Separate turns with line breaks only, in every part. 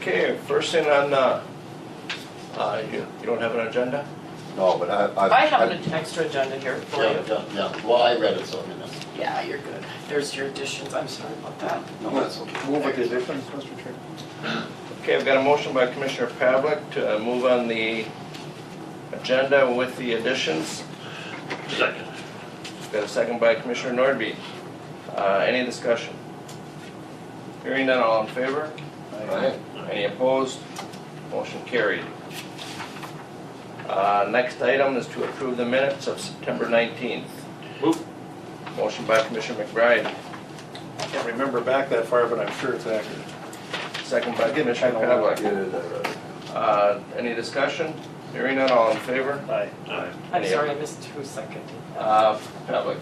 Okay, first thing on, you don't have an agenda?
No, but
I have an extra agenda here for you.
Yeah, well, I read it, so,
Yeah, you're good. There's your additions. I'm sorry about that.
no, that's okay.
Move with the additions, Mr. Chair.
Okay, I've got a motion by Commissioner Pavlik to move on the agenda with the additions.
Second.
Got a second by Commissioner Nordby. Any discussion? Hearing none, all in favor?
Aye.
Any opposed? Motion carried. Next item is to approve the minutes of September 19th.
Move.
Motion by Commissioner McBride,
I can't remember back that far, but I'm sure it's accurate.
second by Commissioner
I know.
Pavlik. Any discussion? Hearing none, all in favor?
Aye.
Aye.
I'm
Any-
sorry, I missed who seconded.
Pavlik.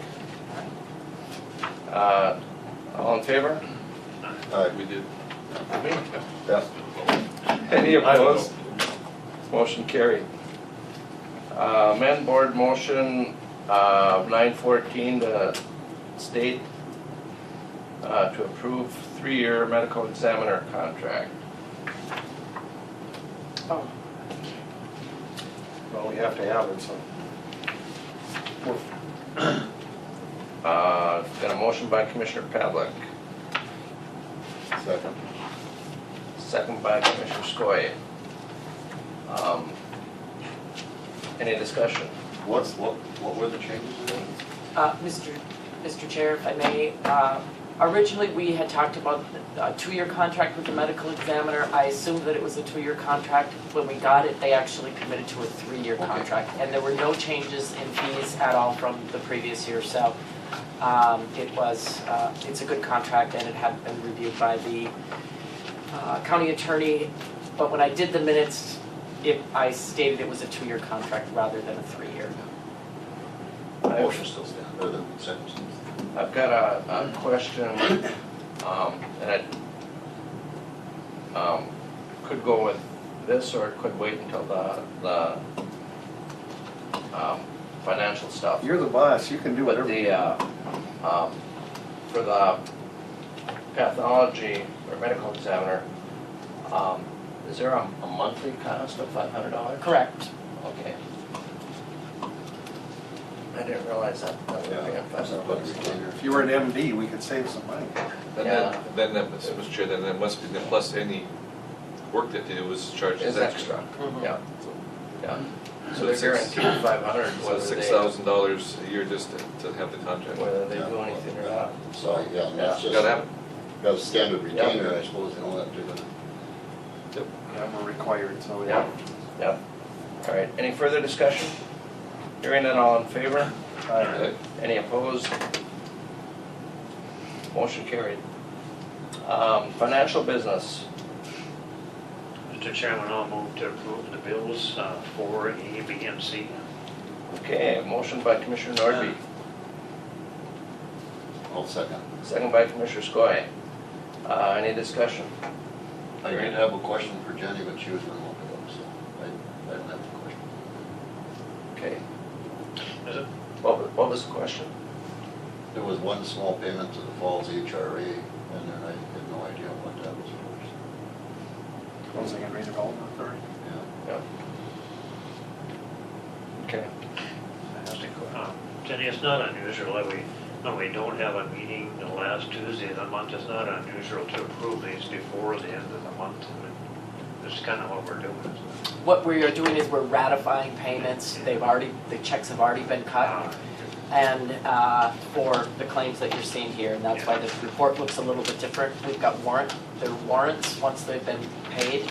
All in favor?
Aye.
We did.
Yeah.
Any opposed? Motion carried. Amend board motion 914 to state to approve 3-year medical examiner contract.
Oh,
Well, we have to have it, so.
Got a motion by Commissioner Pavlik,
Second.
second by Commissioner Skoye. Any discussion?
What were the changes again?
Mr. Chair, if I may, originally we had talked about a 2-year contract with the medical examiner. I assumed that it was a 2-year contract. When we got it, they actually committed to a 3-year
Okay.
contract. And there were no changes in fees at all from the previous year. So it's a good contract and it had been reviewed by the county attorney. But when I did the minutes, I stated it was a 2-year contract rather than a 3-year.
Motion still stands, or the sentence.
I've got a question, and it could go with this or it could wait until the financial stuff.
You're the boss, you can do
But
whatever.
the, for the pathology or medical examiner, is there a monthly cost of $500?
Correct.
Okay. I didn't realize that we were paying $500.
If you were an MD, we could save some money.
And
Yeah.
then that, Mr. Chair, then that must be, then plus any work that they do was charged
It's
as
extra,
extra.
yeah,
So-
yeah. So
So
they're
it's
guaranteed 500
So
whether they,
$6,000 a year just to have the contract.
whether they do anything or not.
So, yeah, and that's just,
Gotta have it.
got a standard retainer, I suppose, you know, that they're gonna.
Yeah, we're required, so
Yeah, yeah. All right, any further discussion? Hearing none, all in favor?
Aye.
Any opposed? Motion carried. Financial business.
Mr. Chairman, I'll move to approve the bills for A, B, and C.
Okay, motion by Commissioner Nordby,
I'll second.
second by Commissioner Skoye. Any discussion?
I did have a question for Jenny, but she was gonna look it up, so I don't have the question.
Okay,
Is it?
what was the question?
There was one small payment to the Falls HRA, and then I had no idea what that was for.
closing and redevelopment authority.
Yeah.
Yeah. Okay,
Jenny, it's not unusual that we don't have a meeting the last Tuesday of the month. It's not unusual to approve these before the end of the month. It's kind of what we're doing, isn't it?
What we are doing is we're ratifying payments. The checks have already been cut. And for the claims that you're seeing here, and that's why the report looks a little bit different. We've got they're warrants once they've been paid,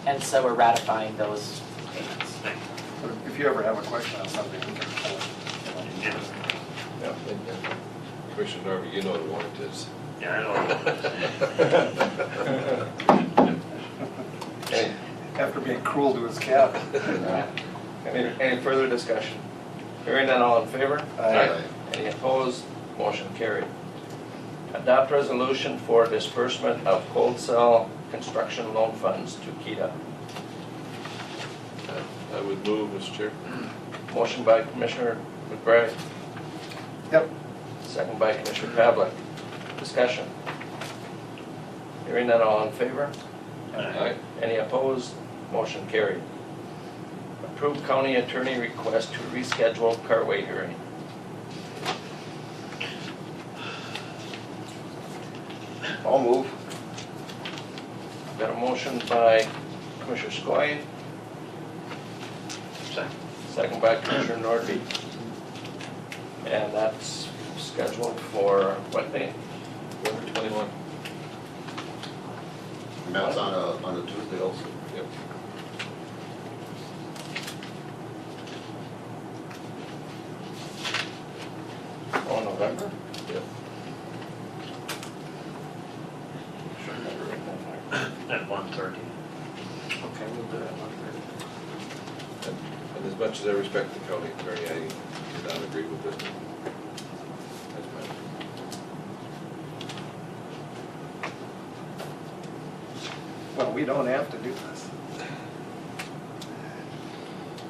and so we're ratifying those payments.
But if you ever have a question on something, we can tell it.
Yeah,
yeah.
And Commissioner Norby, you know what a warrant is.
yeah, I know.
Any,
After being cruel to his cat.
any further discussion? Hearing none, all in favor?
Aye.
Any opposed? Motion carried. Adopt resolution for disbursement of cold cell construction loan funds to KEDA.
I would move, Mr. Chair.
Motion by Commissioner McBride,
Yep.
second by Commissioner Pavlik. Discussion. Hearing none, all in favor?
Aye.
Any opposed? Motion carried. Approved county attorney request to reschedule cartway hearing.
I'll move.
Got a motion by Commissioner Skoye,
Second.
second by Commissioner Nordby. And that's scheduled for what day?
November 21.
And that's on a Tuesday also.
Yep.
Oh, November?
Yep.
Should have never written that there.
At 1:30.
Okay, we'll do that one thirty.
And as much as I respect the county attorney, I do not agree with this. That's my.
Well, we don't have to do this.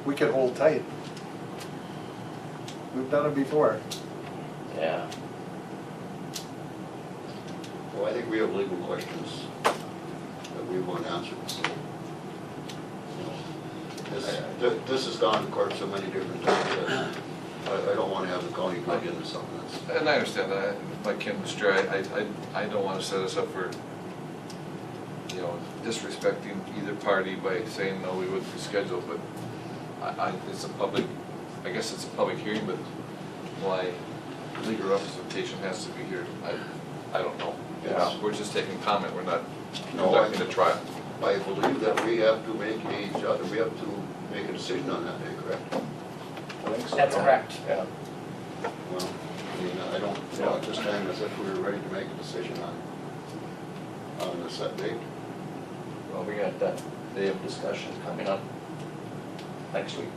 We can hold tight. We've done it before.
Yeah.
Well, I think we have legal questions that we want answered, so. you know, This has gone to court so many different times that I don't want to have the county plug into something that's.
And I understand that, like Ken was stray, I don't want to set us up for, you know, disrespecting either party by saying, no, we wouldn't reschedule, but it's a public, I guess it's a public hearing, but my legal representation has to be here. I don't know.
Yeah.
We're just taking comment, we're not
No,
conducting a trial.
I believe that we have to make a decision on that day, correct?
I think so.
That's correct.
Yeah.
Well, I mean, I don't feel at this time as if we were ready to make a decision on the set date.
Well, we got that day of discussion coming up next week.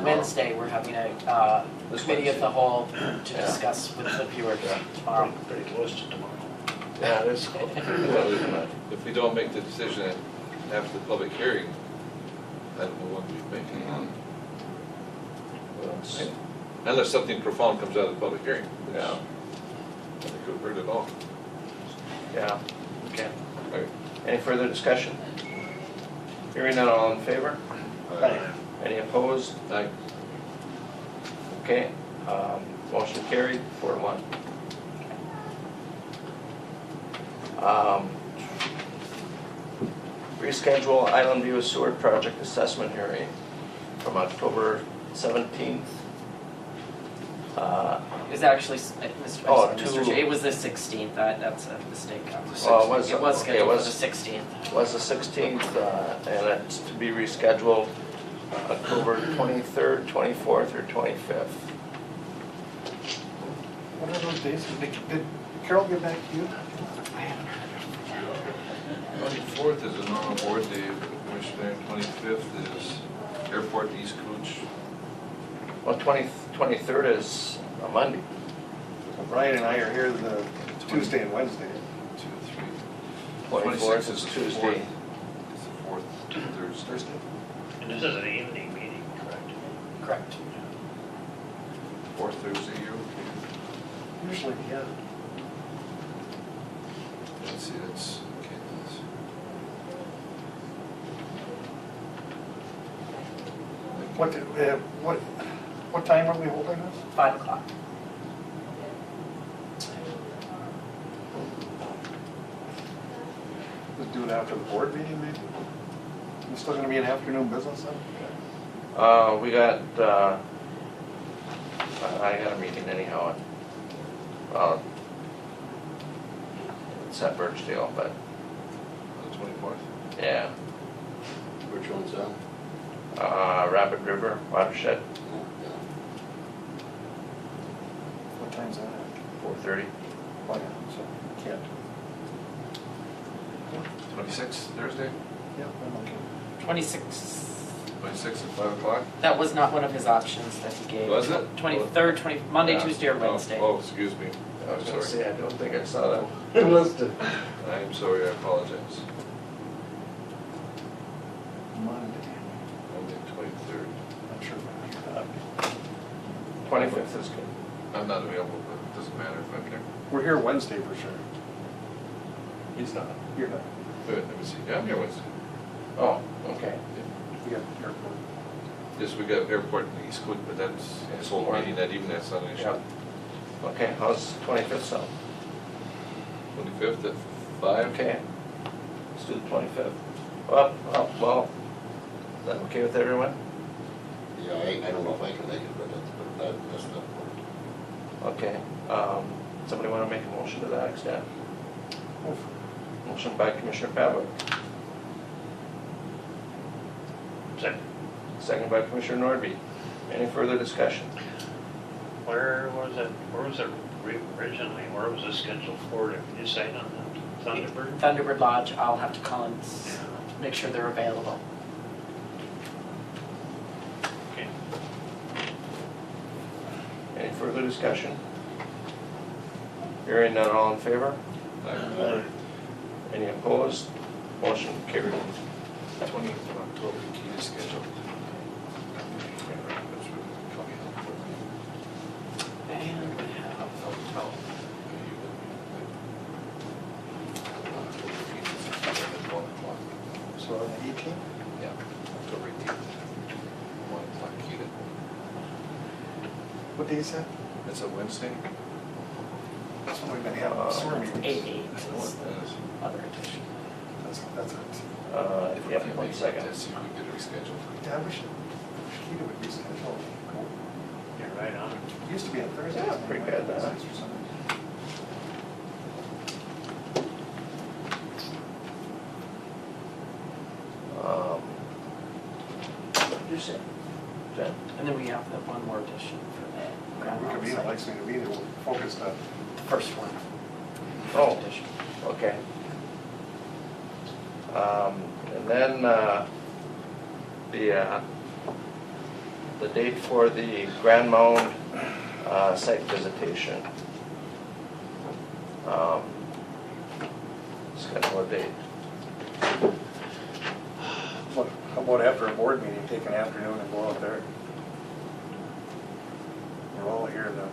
Wednesday, we're having a
This
committee of
Wednesday.
the whole to
Yeah.
discuss with the viewers tomorrow.
Pretty close to tomorrow.
Yeah, it is.
Well, if we don't make the decision after the public hearing, I don't know when we make it.
Well, it's-
Unless something profound comes out of the public hearing. which
Yeah.
I think could hurt it all.
Yeah, okay.
Right.
Any further discussion? Hearing none, all in favor?
Aye.
Any opposed?
Aye.
Okay, motion carried, 4-1. Reschedule Island View Sewer Project Assessment Hearing from October 17th.
It was actually,
Oh,
Mr. Chair, it was the 16th, that's a mistake.
Oh, it was-
It was
okay, it
scheduled for
was-
the 16th.
Was the 16th, and it's to be rescheduled October 23rd, 24th, or 25th.
What are those days? Did Carol get back to you?
24th is a normal board day, Commissioner. 25th is Airport East Cooch.
Well, 23rd is a Monday.
Brian and I are here the Tuesday and Wednesday.
2, 3.
24th
26th
is
the
Tuesday.
4th. It's the 4th, Thursday.
And this is an evening meeting, correct?
Correct.
4th Thursday, you okay?
Usually, yeah.
Let's see, that's, okay, that's.
What time are we holding this?
5 o'clock.
Let's do it after the board meeting, maybe? We're still gonna be in afternoon business then?
We got, I got a meeting anyhow. It's at Birchdale, but,
On the 24th?
yeah.
Which one's that?
Rapid River Watershed,
Oh, yeah.
What time's that at?
4:30.
Oh, yeah, so, can't.
26th, Thursday?
Yeah, I'm okay.
26th,
26th at 5 o'clock?
that was not one of his options that he gave.
Was it?
23rd, Monday,
Yeah.
Tuesday, or
Oh,
Wednesday.
Oh, excuse me.
I was
I'm
gonna
sorry.
say, I don't think I saw that. It listed.
I'm sorry, I apologize.
Monday,
Monday, 23rd.
I'm sure.
25th is good.
I'm not available, but it doesn't matter if I'm there.
We're here Wednesday for sure.
He's not.
You're not.
Let me see, yeah, I'm here Wednesday.
Oh, okay.
You got airport.
Yes, we got airport in the East Coast, but that's, this whole meeting, that even that's not an issue.
Yeah. Okay, how's 25th sound?
25th at 5?
Okay. Let's do the 25th. Well, is that okay with everyone?
Yeah, I don't know if I can make it, but that's not.
Okay. Somebody want to make a motion to that extent? Motion by Commissioner Pavlik,
Second.
second by Commissioner Nordby. Any further discussion?
Where was it originally, where was it scheduled for? Did you say on that? Thunderbird?
Thunderbird Lodge, I'll have to call and make sure they're available.
Okay.
Any further discussion? Hearing none, all in favor?
Aye.
Any opposed? Motion carried.
20th of October, key is scheduled.
And we have,
So on the 18th?
Yeah, October 18th. 1 o'clock key to.
What day is that?
It's a Wednesday?
That's when we've been having sewer meetings.
8/8
I know
is
what that is.
the other edition.
That's it.
If we
Yeah,
can
1
make it,
second.
let's see if we can get it rescheduled.
Yeah, I wish Keita would be scheduled. Cool.
You're right on.
It used to be on Thursdays.
Yeah, pretty good, huh?
Wednesdays or something.
What did you say? Jen?
And then we have the one more edition for the ground
We could be,
site.
likes me to be there, we're focused on.
The first one.
Oh.
First edition.
Okay. And then, the date for the Grand Mound, site visitation. Schedule a date.
How about after a board meeting, take an afternoon and go out there? We're all here then.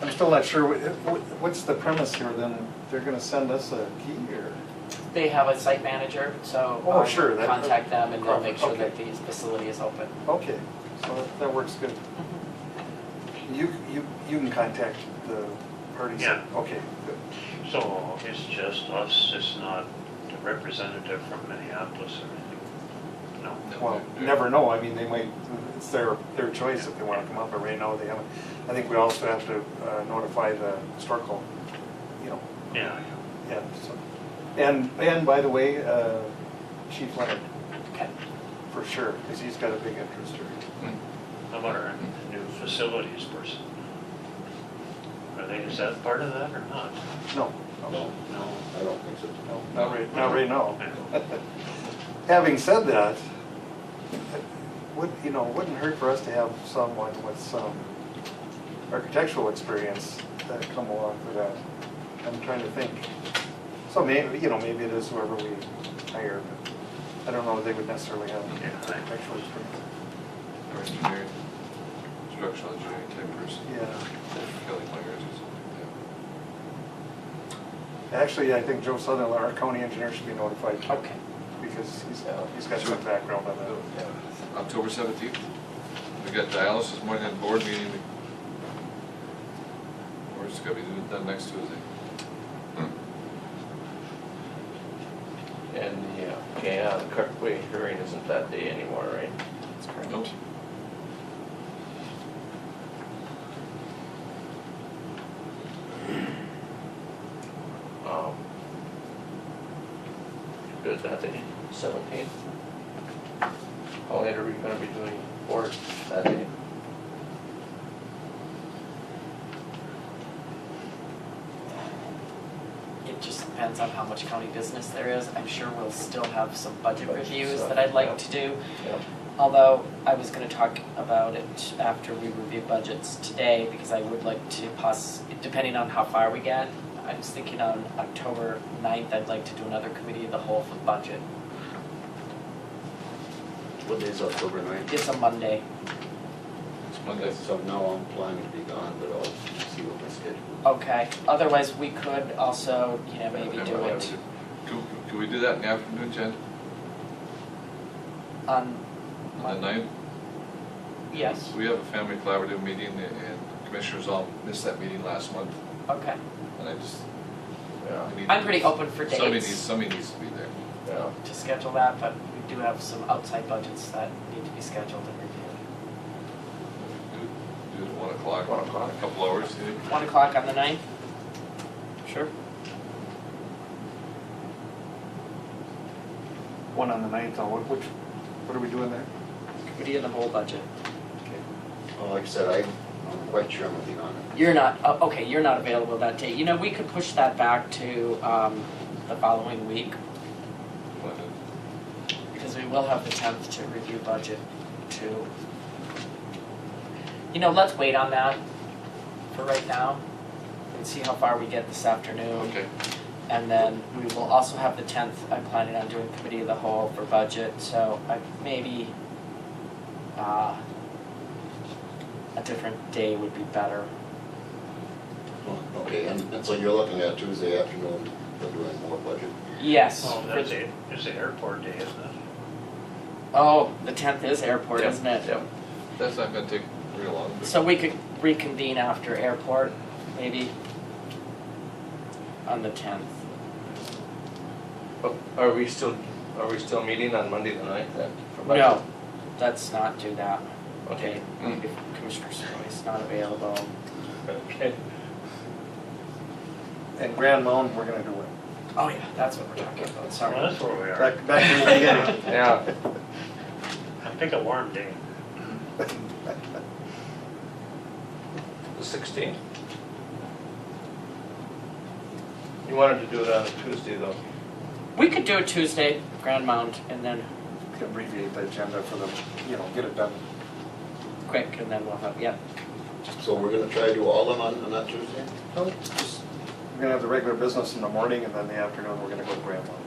I'm still not sure, what's the premise here then? They're gonna send us a key or?
They have a site manager, so
Oh, sure, that-
contact them and they'll make sure
okay.
that the facility is open.
Okay, so that works good. You can contact the parties?
Yeah.
Okay, good.
So it's just us, it's not a representative from Minneapolis or anything? No?
Well, never know, I mean, they might, it's their choice if they wanna come up, but right now they haven't. I think we also have to notify the historical, you know,
Yeah.
and so. And by the way, Chief Leonard,
Okay.
for sure, because he's got a big interest here.
How about our new facilities person? Is that part of that or not?
No,
No,
No.
I don't think so.
no, not right now. Having said that, wouldn't hurt for us to have someone with some architectural experience that come along for that. I'm trying to think. So maybe it is whoever we hire, but I don't know if they would necessarily have
Yeah,
architectural experience.
Or engineering, structural engineering type person.
Yeah.
Kelly Myers or something like
Actually, I think Joe Sutherland, our county engineer, should be notified
Okay.
because he's got some background on that.
that. October 17th, we got dialysis morning and board meeting. Or it's gonna be done next Tuesday.
And the Kirkway hearing isn't that day anymore, right?
That's correct.
Nope.
Good, that day, 17th. How late are we gonna be doing board that day?
It just depends on how much county business there is. I'm sure we'll still have some budget
Budget
reviews
stuff,
that I'd like
yeah.
to do.
Yeah.
Although I was gonna talk about it after we review budgets today, because I would like to depending on how far we get, I was thinking on October 9th, I'd like to do another committee of the whole for budget.
What day is October 9th?
It's a Monday.
Monday.
So now I'm planning to be gone, but I'll see what my schedule is.
Okay, otherwise we could also, you know, maybe do it
Can we do that in the afternoon, Jen?
on,
On the 9th?
yes,
We have a family collaborative meeting and commissioners all missed that meeting last month.
okay.
And I just,
Yeah,
I need.
I'm pretty open for dates.
Somebody needs to be there.
yeah.
To schedule that, but we do have some outside budgets that need to be scheduled and reviewed.
Do it at 1 o'clock.
1 o'clock.
A couple hours, you think?
1 o'clock on the 9th? Sure.
One on the 9th, what are we doing there?
Committee of the whole budget.
Well, like I said, I'm quite sure I'm gonna be gone.
You're not, oh, okay, you're not available that day. You know, we could push that back to the following week, because we will have the 10th to review budget too. You know, let's wait on that for right now and see how far we get this afternoon.
Okay.
And then we will also have the 10th, I'm planning on doing committee of the whole for budget, so maybe a different day would be better.
Okay, and so you're looking at Tuesday afternoon for doing more budget?
Yes.
Oh,
for
that's
the-
it, it's the airport day, isn't it?
Oh, the 10th is airport,
Yep,
isn't it?
Yep.
That's not gonna take real long. but-
So we could reconvene after airport, maybe, on the 10th.
But are we still meeting on Monday the 9th then? for budget?
No, let's not do that.
Okay.
If Commissioner Snowy's not available.
Okay.
And Grand Mound, we're gonna do it.
Oh yeah, that's what we're talking about,
Well,
sorry.
that's where we are.
Back to the beginning.
Yeah.
Pick a warm day.
The 16th. You wanted to do it on a Tuesday though.
We could do it Tuesday, Grand Mound, and then
We can abbreviate the agenda for the, get it done.
quick, and then we'll have, yeah.
So we're gonna try to do all of them on that Tuesday?
We're gonna have the regular business in the morning, and then the afternoon, we're gonna go to Grand Mound.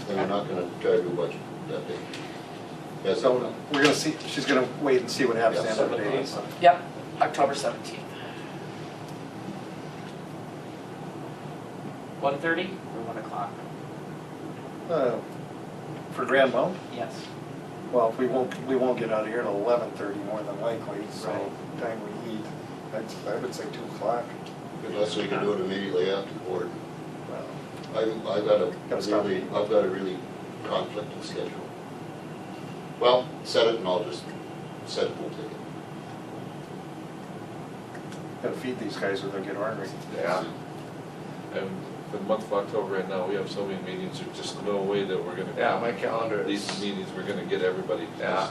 Then we're not gonna try to do budget that day? Yes,
So we're gonna see, she's gonna wait and see what happens at the end of the day.
17th.
Yep, October 17th. 1:30 or 1 o'clock?
For Grand Mound,
Yes.
well, we won't get out of here till 11:30 more than likely, so
Right.
time we eat, I would say 2 o'clock.
Unless we can do it immediately after the board.
Well,
I've got
Gotta stop.
a really conflicting schedule. Well, set it and I'll just set it, we'll take it.
Gotta feed these guys or they'll get ornery.
Yeah.
And for the month of October right now, we have so many meetings, there's just no way that we're gonna.
Yeah, my calendar is.
These meetings, we're gonna get everybody.
Yeah,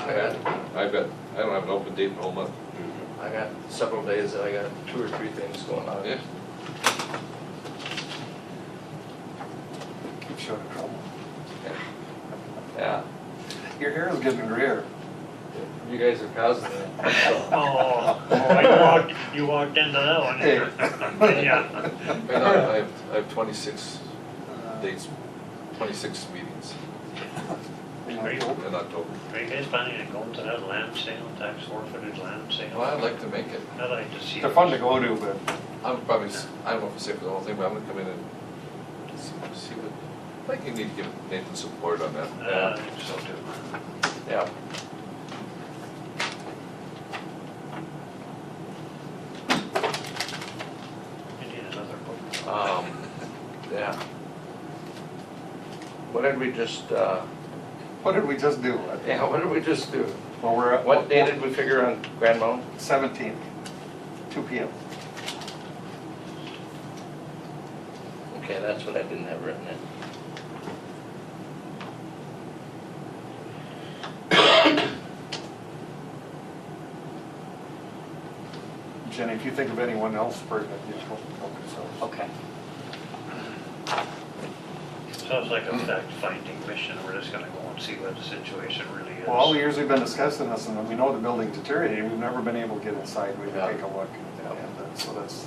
I don't have an open date the whole month.
I got several days that I got 2 or 3 things going on.
Yeah.
Keep showing trouble.
Yeah.
Your hair is getting grayer.
You guys are causing it.
You walked into that one.
Hey.
Yeah.
Right now, I have 26 dates, 26 meetings in October.
Are you guys planning on going to that land sale, tax forfeited land sale?
Well, I'd like to make it.
I'd like to see.
They're fun to go to, but
I'm probably, I don't know if it's safe for the whole thing, but I'm gonna come in and see what, I think you need to give Nathan support on that.
I think so too.
Yeah.
You need another book.
Yeah. What did we just,
what did we just do?
yeah, what did we just do?
Well, we're at.
What day did we figure on Grand Mound?
17th, 2 p.m.
Okay, that's what I didn't have written in.
Jenny, if you think of anyone else pertinent, you can focus on.
Okay.
Sounds like a fact-finding mission. We're just gonna go and see what the situation really is.
Well, all the years we've been discussing this, and we know the building's deteriorating, we've never been able to get inside, we
Yeah.
can take a look, and so that's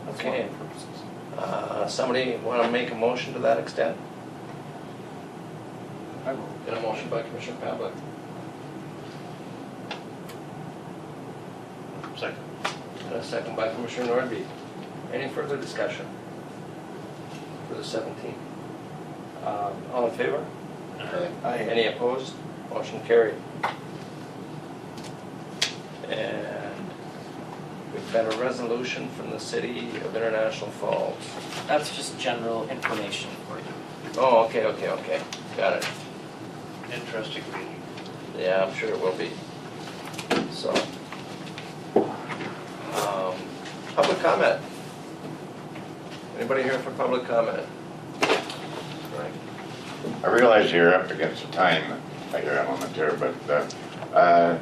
one
Okay.
of the purposes.
Somebody want to make a motion to that extent?
I vote.
Got a motion by Commissioner Pavlik,
Second.
and a second by Commissioner Nordby. Any further discussion for the 17th? All in favor?
Aye.
Any opposed? Motion carried. And we've got a resolution from the City of International Falls.
That's just general information for you.
Oh, okay, got it.
Interesting meeting.
Yeah, I'm sure it will be. So, public comment. Anybody here for public comment? Right.
I realize you're up against the time, your element here, but a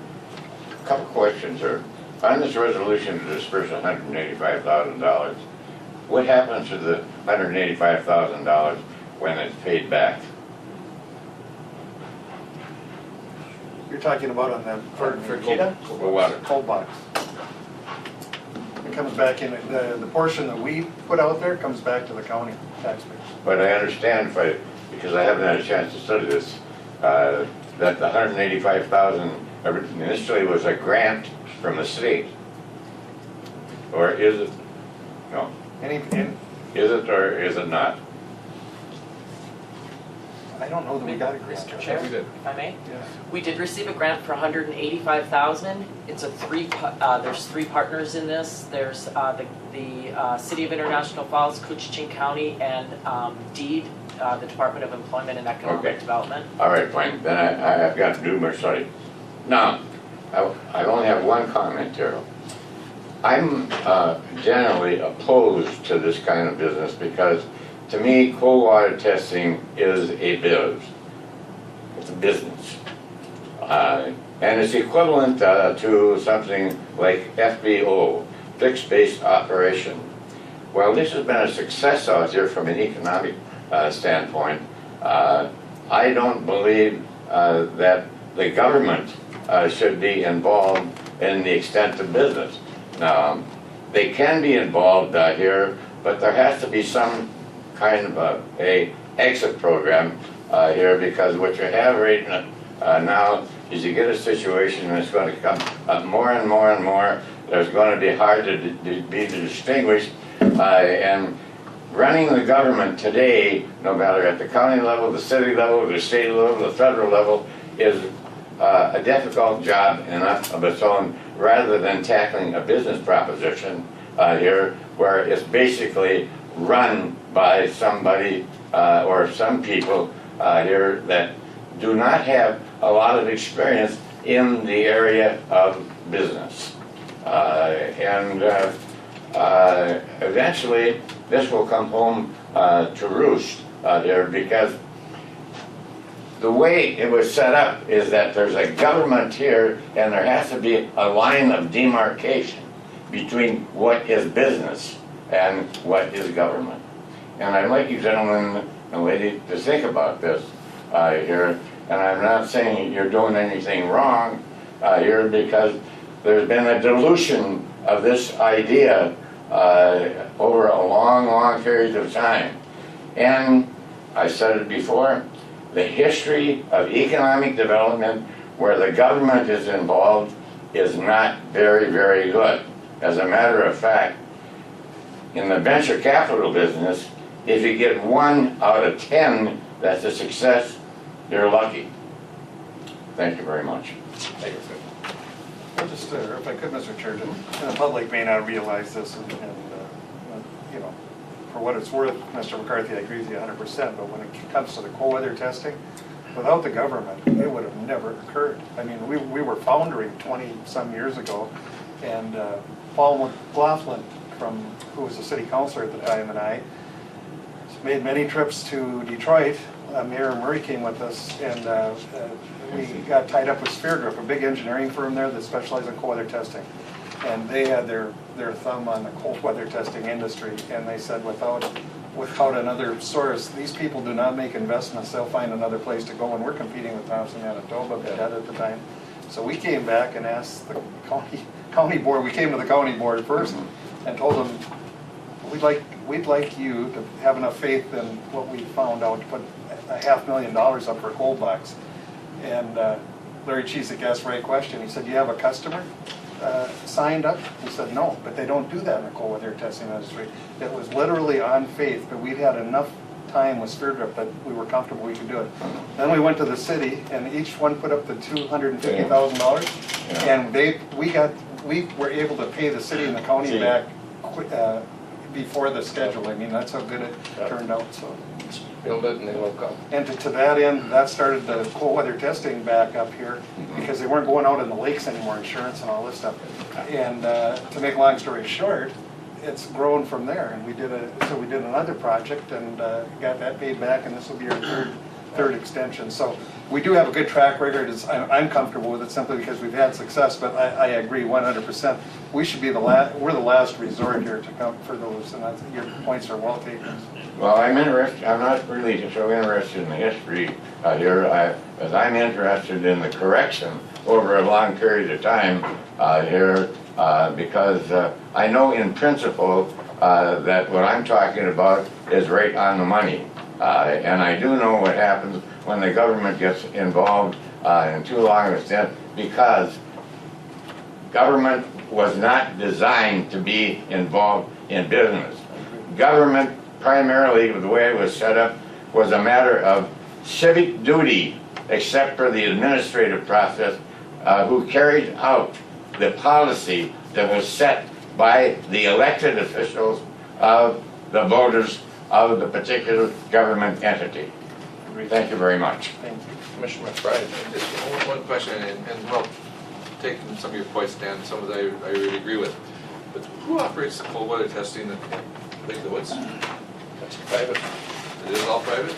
couple questions here. On this resolution to disperse $185,000, what happens to the $185,000 when it's paid back?
You're talking about on the,
For Kita?
For what?
cold box. It comes back in, the portion that we put out there comes back to the county taxpayers.
But I understand because I haven't had a chance to study this, that the $185,000 initially was a grant from the state. Or is it? No. Is it or is it not?
I don't know that we got a grant.
Mr. Chair,
We did.
if I may?
Yeah.
We did receive a grant for $185,000. It's a there's three partners in this. There's the City of International Falls, Koochiching County, and DEED, the Department of Employment and Economic
Okay.
Development.
All right, fine, then I've got to do more study. Now, I only have one comment here. I'm generally opposed to this kind of business because, to me, cold water testing is a biz. It's a business. And it's equivalent to something like FBO, fixed base operation. Well, this has been a success out here from an economic standpoint. I don't believe that the government should be involved in the extent of business. Now, they can be involved here, but there has to be some kind of a exit program here, because what you have right now is you get a situation that's going to come more and more and more. There's going to be hard to be distinguished, and running the government today, no matter at the county level, the city level, the state level, the federal level, is a difficult job enough of its own, rather than tackling a business proposition here, where it's basically run by somebody or some people here that do not have a lot of experience in the area of business. Eventually, this will come home to roost here, because the way it was set up is that there's a government here, and there has to be a line of demarcation between what is business and what is government. And I'd like you gentlemen and lady to think about this here. And I'm not saying you're doing anything wrong here, because there's been a dilution of this idea over a long, long period of time. And I said it before, the history of economic development where the government is involved is not very, very good. As a matter of fact, in the venture capital business, if you get 1 out of 10 that's a success, you're lucky. Thank you very much.
Thank you, sir.
Well, just, if I could, Mr. Chair, the public may not realize this, and you know, for what it's worth, Mr. McCarthy, I agree with you 100%, but when it comes to the cold weather testing, without the government, it would have never occurred. I mean, we were foundering 20-some years ago, and Paul McLaughlin, who was the city councilor at the time, and I made many trips to Detroit. Mayor Murray came with us, and we got tied up with Sphere Group, a big engineering firm there that specialized in cold weather testing. And they had their thumb on the cold weather testing industry, and they said without another source, these people do not make investments, they'll find another place to go, and we're competing with Thompson Manitoba, Bedhead at the time. So we came back and asked the county board, we came to the county board first and told them, we'd like you to have enough faith in what we found out to put $500,000 up for a cold box. And Larry Cheesick asked the right question. He said, "Do you have a customer signed up?" We said, "No," but they don't do that in the cold weather testing industry. It was literally on faith, but we'd had enough time with Speardrip that we were comfortable we could do it. Then we went to the city, and each one put up the $250,000, and we were able to pay the city and the county back before the schedule. I mean, that's how good it turned out. So
Build it and they will come.
and to that end, that started the cold weather testing back up here, because they weren't going out in the lakes anymore, insurance and all this stuff. And to make a long story short, it's grown from there, and we did another project and got that paid back, and this will be our third extension. So we do have a good track record. I'm comfortable with it simply because we've had success, but I agree 100%. We should be we're the last resort here to come for those, and your points are well taken.
Well, I'm not really so interested in the history here, as I'm interested in the correction over a long period of time here, because I know in principle that what I'm talking about is right on the money. And I do know what happens when the government gets involved in too long a stint, because government was not designed to be involved in business. Government, primarily the way it was set up, was a matter of civic duty, except for the administrative process, who carried out the policy that was set by the elected officials of the voters of the particular government entity. Thank you very much.
Thank you.
Commissioner McBride.
Just one question, and well, taking some of your points, Dan, some of that I really agree with. But who operates the cold weather testing in Lake of the Woods?
That's private.
It is all private?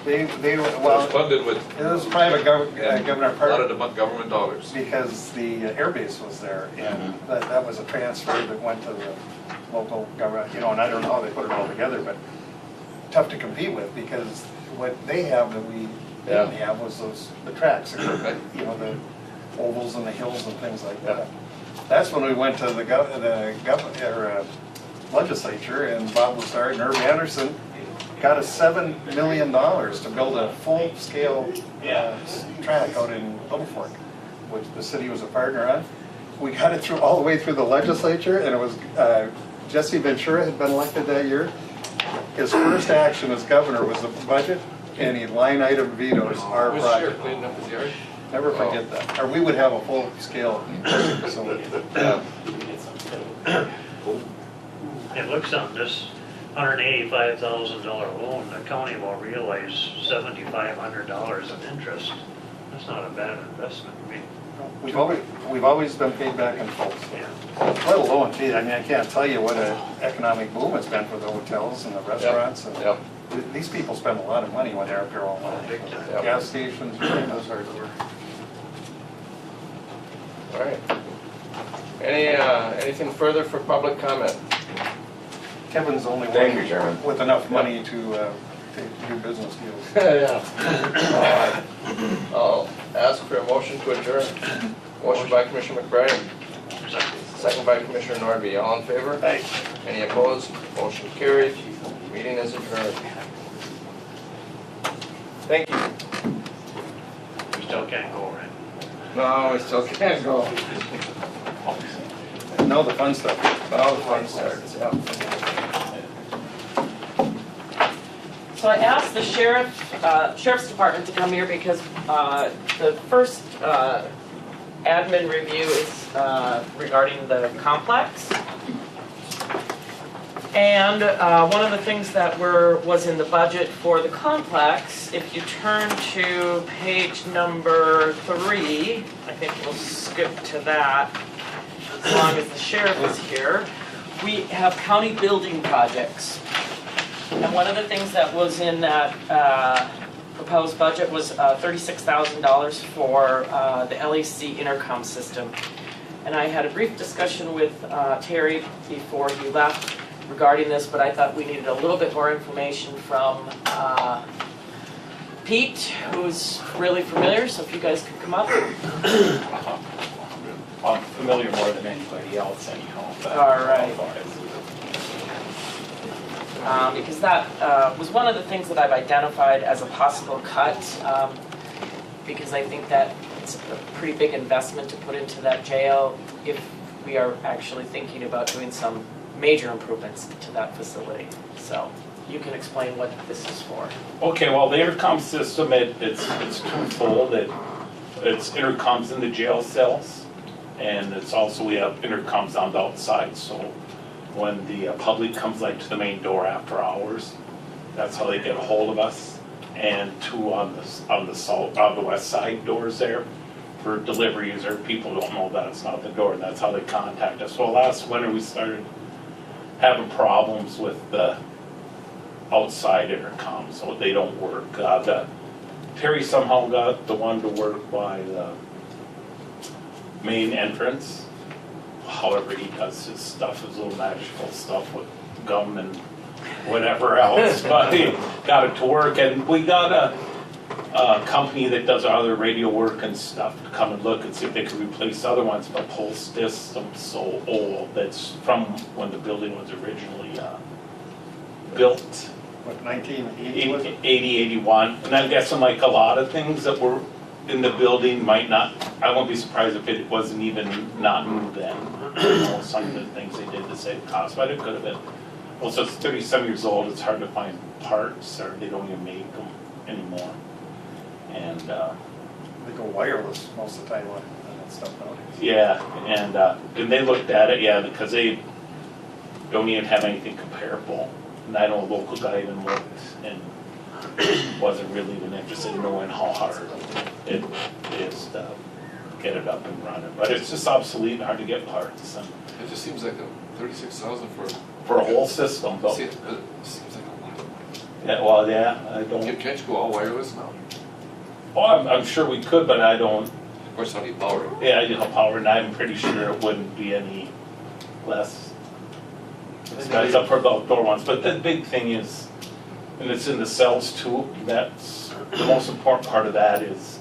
They
It's
well,
funded with
it was private government
a lot
part
of the government dollars.
because the air base was there, and that was a transfer that went to the local government, and I don't know how they put it all together, but tough to compete with, because what they have that we didn't have was the tracks, the ovals and the hills and things like that. That's when we went to the legislature, and Bob Lazard and Irv Anderson got us $7 million to build a full-scale track out in Little Fork, which the city was a partner on. We got it all the way through the legislature, and it was Jesse Ventura had been elected that year. His first action as governor was the budget, and he line item vetoes our
Was
project.
Sheriff cleaning up his yard?
Never forget that. Or we would have a full-scale facility.
It looks on this $185,000 loan, the county will realize $7,500 in interest. That's not a bad investment. I mean,
We've always been paid back in full.
yeah.
Let alone feed. I mean, I can't tell you what an economic boom it's been for the hotels and the restaurants. And
Yep.
these people spend a lot of money when they're up here all night.
Big time.
Yep.
Gas stations, those hard to work.
All right. Anything further for public comment?
Kevin's the only
Thank you,
one
Chairman.
with enough money to do business deals.
Yeah. I'll ask for a motion to adjourn. Motion by Commissioner McBride, second by Commissioner Nordby. All in favor?
Aye.
Any opposed? Motion carried. Meeting is adjourned. Thank you.
We still can't go, right?
No, we still can't go.
Now the fun stuff.
Now the fun starts, yeah.
So I asked the sheriff's department to come here because the first admin review is regarding the complex. And one of the things that was in the budget for the complex, if you turn to page number 3, I think we'll skip to that as long as the sheriff is here, we have county building projects. And one of the things that was in that proposed budget was $36,000 for the LEC intercom system. And I had a brief discussion with Terry before he left regarding this, but I thought we needed a little bit more information from Pete, who's really familiar, so if you guys could come up.
I'm familiar more than anybody else anyhow. But
All right. because that was one of the things that I've identified as a possible cut, because I think that it's a pretty big investment to put into that jail if we are actually thinking about doing some major improvements to that facility. So you can explain what this is for.
Okay, well, the intercom system, it's twofold. It's intercoms in the jail cells, and it's also, we have intercoms on the outside, so when the public comes like to the main door after hours, that's how they get a hold of us. And two on the west side doors there for deliveries, or people don't know that it's not the door, and that's how they contact us. Well, last winter we started having problems with the outside intercom, so they don't work. Terry somehow got the one to work by the main entrance. However, he does his stuff, his little magical stuff with gum and whatever else, but he got it to work, and we got a company that does other radio work and stuff to come and look and see if they could replace other ones, but the whole system's so old, that's from when the building was originally built.
What, 1980 was it?
80, 81, and I'm guessing like a lot of things that were in the building might not, I won't be surprised if it wasn't even not new then. You know, some of the things they did to save costs, but it could have been. Well, so it's 30-some years old, it's hard to find parts, or they don't even make them anymore. And
They go wireless most of the time on that stuff nowadays.
yeah, and they looked at it, yeah, because they don't even have anything comparable. And I know a local guy even looked and wasn't really even interested in knowing how hard it is to get it up and running. But it's just obsolete and hard to get parts. And
It just seems like 36,000
for a whole system, though.
it seems like a lot.
Yeah, well, yeah, I don't.
Can't you go all wireless now?
Oh, I'm sure we could, but I don't.
Of course, how do you power it?
Yeah, you know, power, and I'm pretty sure it wouldn't be any less expensive for the outdoor ones. But the big thing is, and it's in the cells too, that's the most important part of that is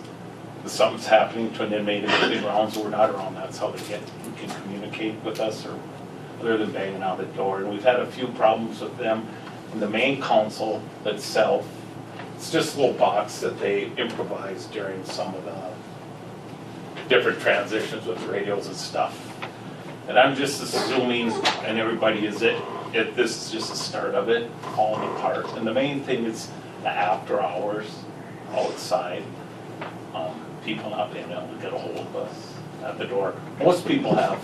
if something's happening to an inmate in the rounds or we're not around, that's how they can communicate with us, or other than banging out the door. And we've had a few problems with them. In the main console itself, it's just a little box that they improvised during some of the different transitions with radios and stuff. And I'm just assuming, and everybody is this is just the start of it, falling apart. And the main thing is the after hours outside, people not being able to get a hold of us at the door. Most people have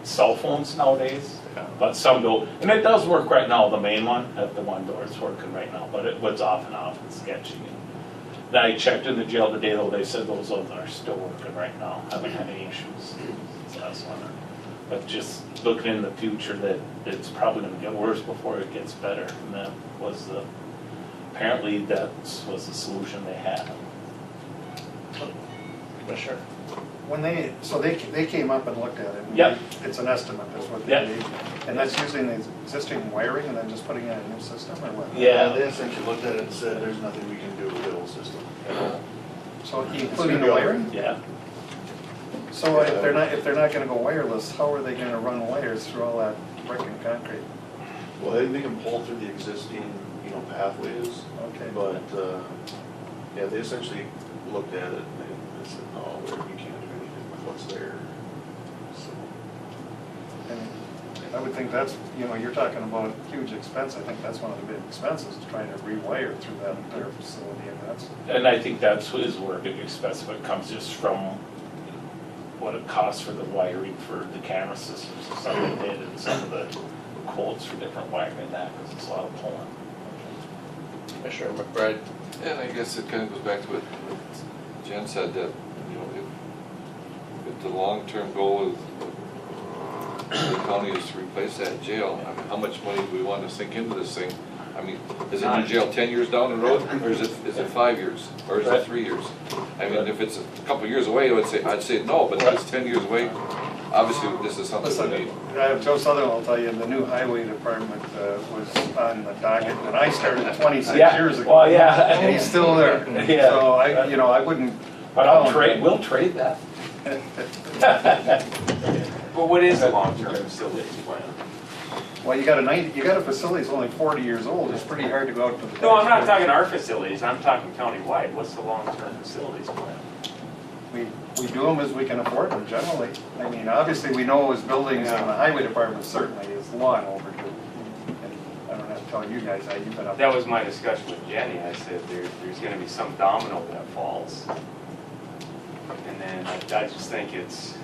cell phones nowadays, but some don't. And it does work right now, the main one, at the one door, it's working right now, but it was off and off and sketchy. And I checked in the jail today, though, they said those are still working right now, haven't had any issues since last winter. But just looking in the future, that it's probably gonna get worse before it gets better, and that was apparently that was the solution they had.
Commissioner?
When they came up and looked at it. And
Yep.
It's an estimate, that's what they
Yep.
did. And that's using the existing wiring and then just putting in a new system, or what?
Yeah.
They essentially looked at it and said, there's nothing we can do with the old system at all.
So including the wiring?
Yeah.
So if they're not gonna go wireless, how are they gonna run wires through all that brick and concrete?
Well, they can pull through the existing, pathways,
Okay.
but, yeah, they essentially looked at it and they said, no, we can't do anything with what's there. So,
And I would think that's, you're talking about huge expense, I think that's one of the big expenses, is trying to rewire through that entire facility, and that's,
And I think that's what is where a big expense, but it comes just from what it costs for the wiring for the camera systems and stuff they did, and some of the quotes for different wiring and that, because it's a lot of pulling.
Commissioner McBride?
And I guess it kind of goes back to what Jen said, that, if the long-term goal of the county is to replace that jail, I mean, how much money do we want to sink into this thing? I mean, is it new jail 10 years down the road, or is it 5 years, or is it 3 years? I mean, if it's a couple years away, I'd say no, but if it's 10 years away, obviously this is something we need.
listen, Joe Sutherland will tell you, the new highway department was on the docket, and I started 26 years ago.
Well, yeah.
And he's still there.
Yeah.
So I wouldn't.
But we'll trade that.
But what is the long-term facilities plan?
Well, you got a facility that's only 40 years old, it's pretty hard to go out to the.
No, I'm not
taxpayers.
talking our facilities, I'm talking countywide. What's the long-term facilities plan?
We do them as we can afford them generally. I mean, obviously, we know as buildings in the highway department certainly is long overdue. And I don't have to tell you guys that, you've been up.
That was my discussion with Jenny. I said there's gonna be some domino that falls. And then I just think it's,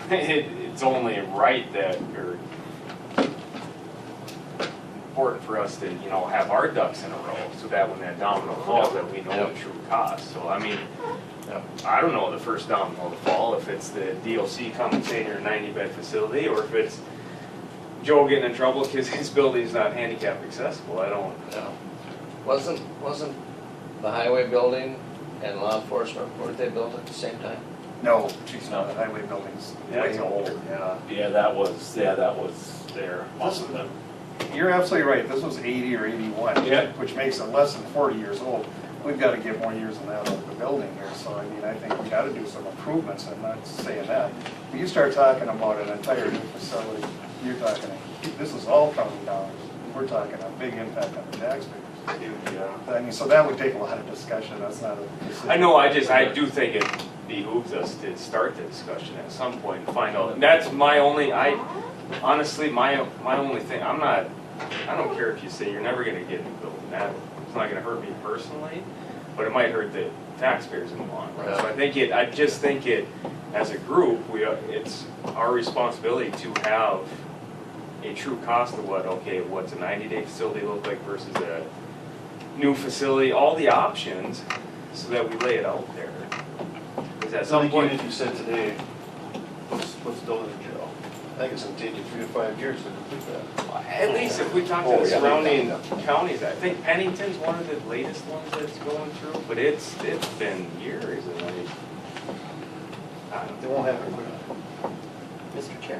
it's only right that, or important for us to, you know, have our ducks in a row so that when that domino falls, that we know the true cost. So I mean, I don't know the first domino to fall, if it's the DOC coming saying you're a 90-bed facility, or if it's Joe getting in trouble because his building's not handicap accessible. I don't.
Wasn't the highway building and law enforcement, weren't they built at the same time?
No, geez, no, the highway building's way older, yeah.
Yeah, that was there, most of them.
You're absolutely right, this was 80 or 81,
Yeah.
which makes it less than 40 years old. We've got to get more years than that out of the building here, so I mean, I think we got to do some improvements, I'm not saying that. When you start talking about an entire new facility, you're talking, this is all county dollars, we're talking a big impact on the taxpayers.
Yeah.
I mean, so that would take a lot of discussion, that's not a decision.
I know, I do think it behooves us to start the discussion at some point and find out. And that's my only, honestly, my only thing, I don't care if you say you're never gonna get a new building. It's not gonna hurt me personally, but it might hurt the taxpayers in the long run. So I just think it, as a group, it's our responsibility to have a true cost of what's a 90-day facility look like versus a new facility, all the options, so that we lay it out there. Because at some point,
If you said today, let's build a jail, I think it's gonna take you 3 to 5 years to complete that.
at least if we talk to the surrounding counties, I think Pennington's one of the latest ones that's going through, but it's been years, and I don't
It
know.
won't happen quickly.
Mr. Chair.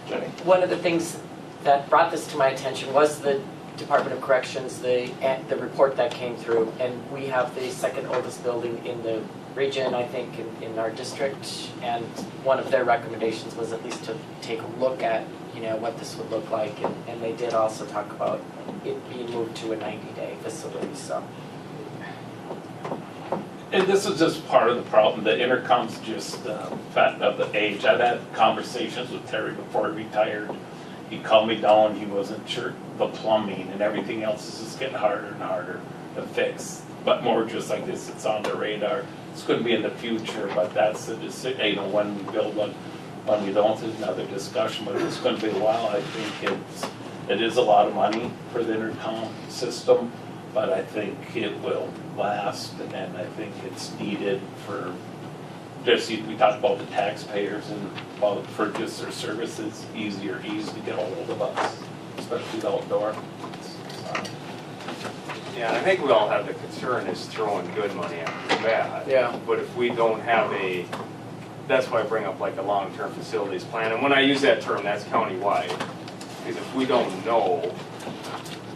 Jenny?
One of the things that brought this to my attention was the Department of Corrections, the report that came through, and we have the second oldest building in the region, I think, in our district, and one of their recommendations was at least to take a look at, you know, what this would look like, and they did also talk about it being moved to a 90-day facility, so.
And this is just part of the problem, the intercom's just fact of the age. I've had conversations with Terry before he retired. He called me down, he wasn't sure, the plumbing and everything else is just getting harder and harder to fix. But more just like this, it's on the radar. It's gonna be in the future, but that's the decision, you know, when we build one, when we don't, is another discussion, but it's gonna be a while. I think it is a lot of money for the intercom system, but I think it will last, and I think it's needed for, just, we talked about the taxpayers and about for just their services, easy to get a hold of us, especially the outdoor.
Yeah, and I think we all have the concern is throwing good money after bad.
Yeah.
But if we don't have that's why I bring up like a long-term facilities plan, and when I use that term, that's countywide. Because if we don't know,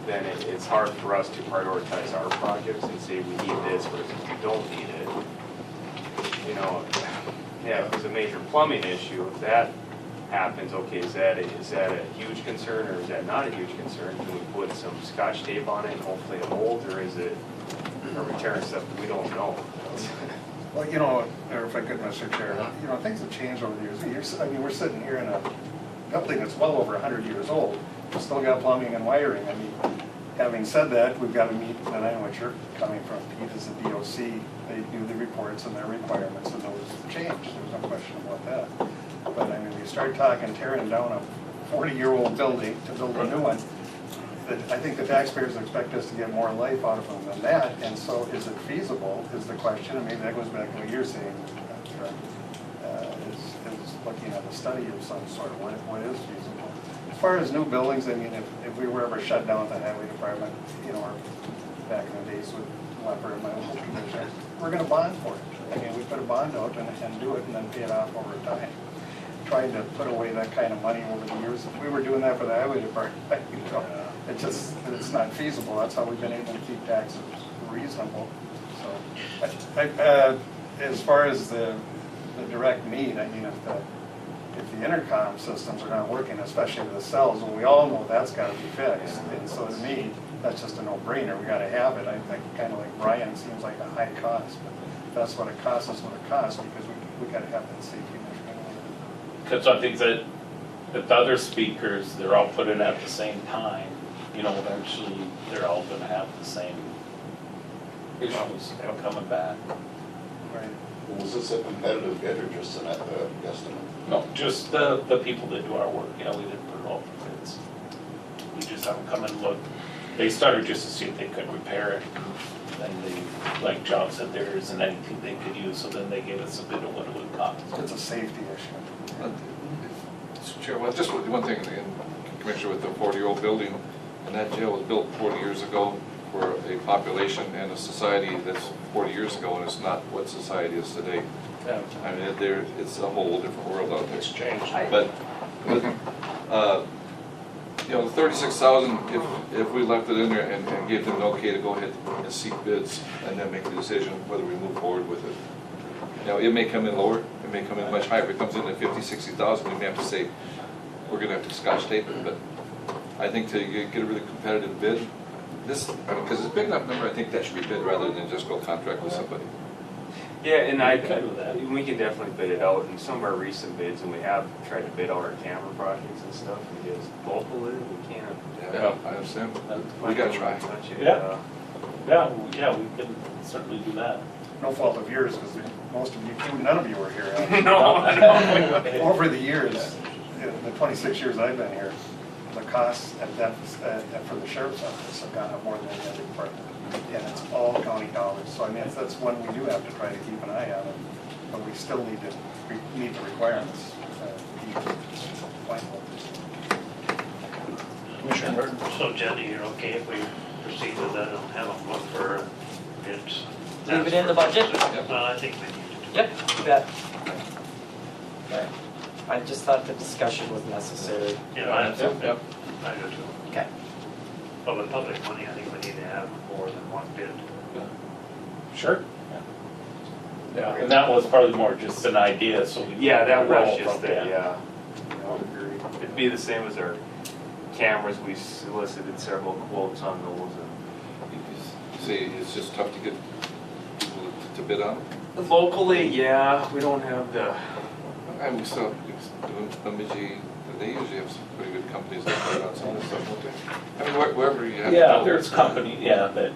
then it's hard for us to prioritize our projects and say we need this versus we don't need it. You know, yeah, if there's a major plumbing issue, if that happens, okay, is that a huge concern, or is that not a huge concern? Can we put some scotch tape on it and hopefully it holds, or is it, are we tearing stuff that we don't know?
Well, you know, or if I could, Mr. Chair, you know, things have changed over the years. I mean, we're sitting here in a building that's well over 100 years old. We've still got plumbing and wiring. I mean, having said that, we've got to meet, and I know what you're coming from, Pete, as the DOC. They do the reports and their requirements, and those change. There's no question about that. But I mean, you start talking tearing down a 40-year-old building to build a new one, I think the taxpayers expect us to get more life out of them than that, and so is it feasible is the question, and maybe that goes back to what you're saying, is looking at a study of some sort, what is feasible. As far as new buildings, I mean, if we were ever shut down at the highway department, you know, or back in the days with Leper and my old commissioners, we're gonna bond for it. I mean, we put a bond out and do it and then pay it off over time. Trying to put away that kind of money over the years, if we were doing that for the highway department, you know, it's not feasible. That's how we've been able to keep taxes reasonable. So, as far as the direct need, I mean, if the the intercom systems are not working, especially the cells, and we all know that's gotta be fixed. And so to me, that's just a no-brainer, we gotta have it. I think, kinda like Brian, seems like a high cost, but if that's what it costs, that's what it costs, because we gotta have that safety measure.
Because I think that if the other speakers, they're all put in at the same time, you know, eventually they're all gonna have the same issues coming back.
Right.
Was this a competitive bid or just an estimate?
No, just the people that do our work, you know, we didn't put it all for bids. We just have them come and look. They started just to see if they could repair it. Then they, like John said, there isn't anything they could use, so then they gave us a bid of what it would cost.
It's a safety issue.
Mr. Chair, well, just one thing, in connection with the 40-year-old building, and that jail was built 40 years ago for a population and a society that's 40 years ago, and it's not what society is today.
Yeah.
I mean, it's a whole different world out there.
It's changed.
But, you know, the 36,000, if we left it in there and gave them an okay to go ahead and seek bids and then make the decision whether we move forward with it. You know, it may come in lower, it may come in much higher. If it comes in at 50, 60,000, we may have to say, we're gonna have to scotch tape it, but I think to get a really competitive bid, this, because it's a big enough number, I think that should be bid rather than just go contract with somebody.
Yeah, and
We
we can definitely bid it out in some of our recent bids, and we have tried to bid out our camera projects and stuff, because local, we can't.
Yeah, I understand. We gotta try.
Yeah. Yeah, we can certainly do that.
No fault of yours, because most of you, none of you were here.
No, no.
Over the years, the 26 years I've been here, the costs and for the sheriff's office have gone up more than any other department. And it's all county dollars, so I mean, that's one we do have to try to keep an eye on, but we still need to meet the requirements.
Commissioner Burton?
So Jenny, you're okay if we proceed with that and have them look for bids?
Leave it in the budget?
Well, I think we need to do
Yep, you bet. Okay. I just thought the discussion was necessary.
Yeah, I do.
Yep.
I do too.
Okay.
But with public money, I think we need to have more than one bid.
Sure. Yeah, and that was probably more just an idea, so we.
Yeah, that was
roll
just
from
it,
that.
yeah. It'd be the same as our cameras, we solicited several quotes on those,
You see, it's just tough to get people to bid on.
and locally, yeah, we don't have the,
And we still, Bemidji, they usually have some pretty good companies that bid on some of this stuff, don't they? I mean, wherever you have. to
Yeah,
go.
there's company, yeah, that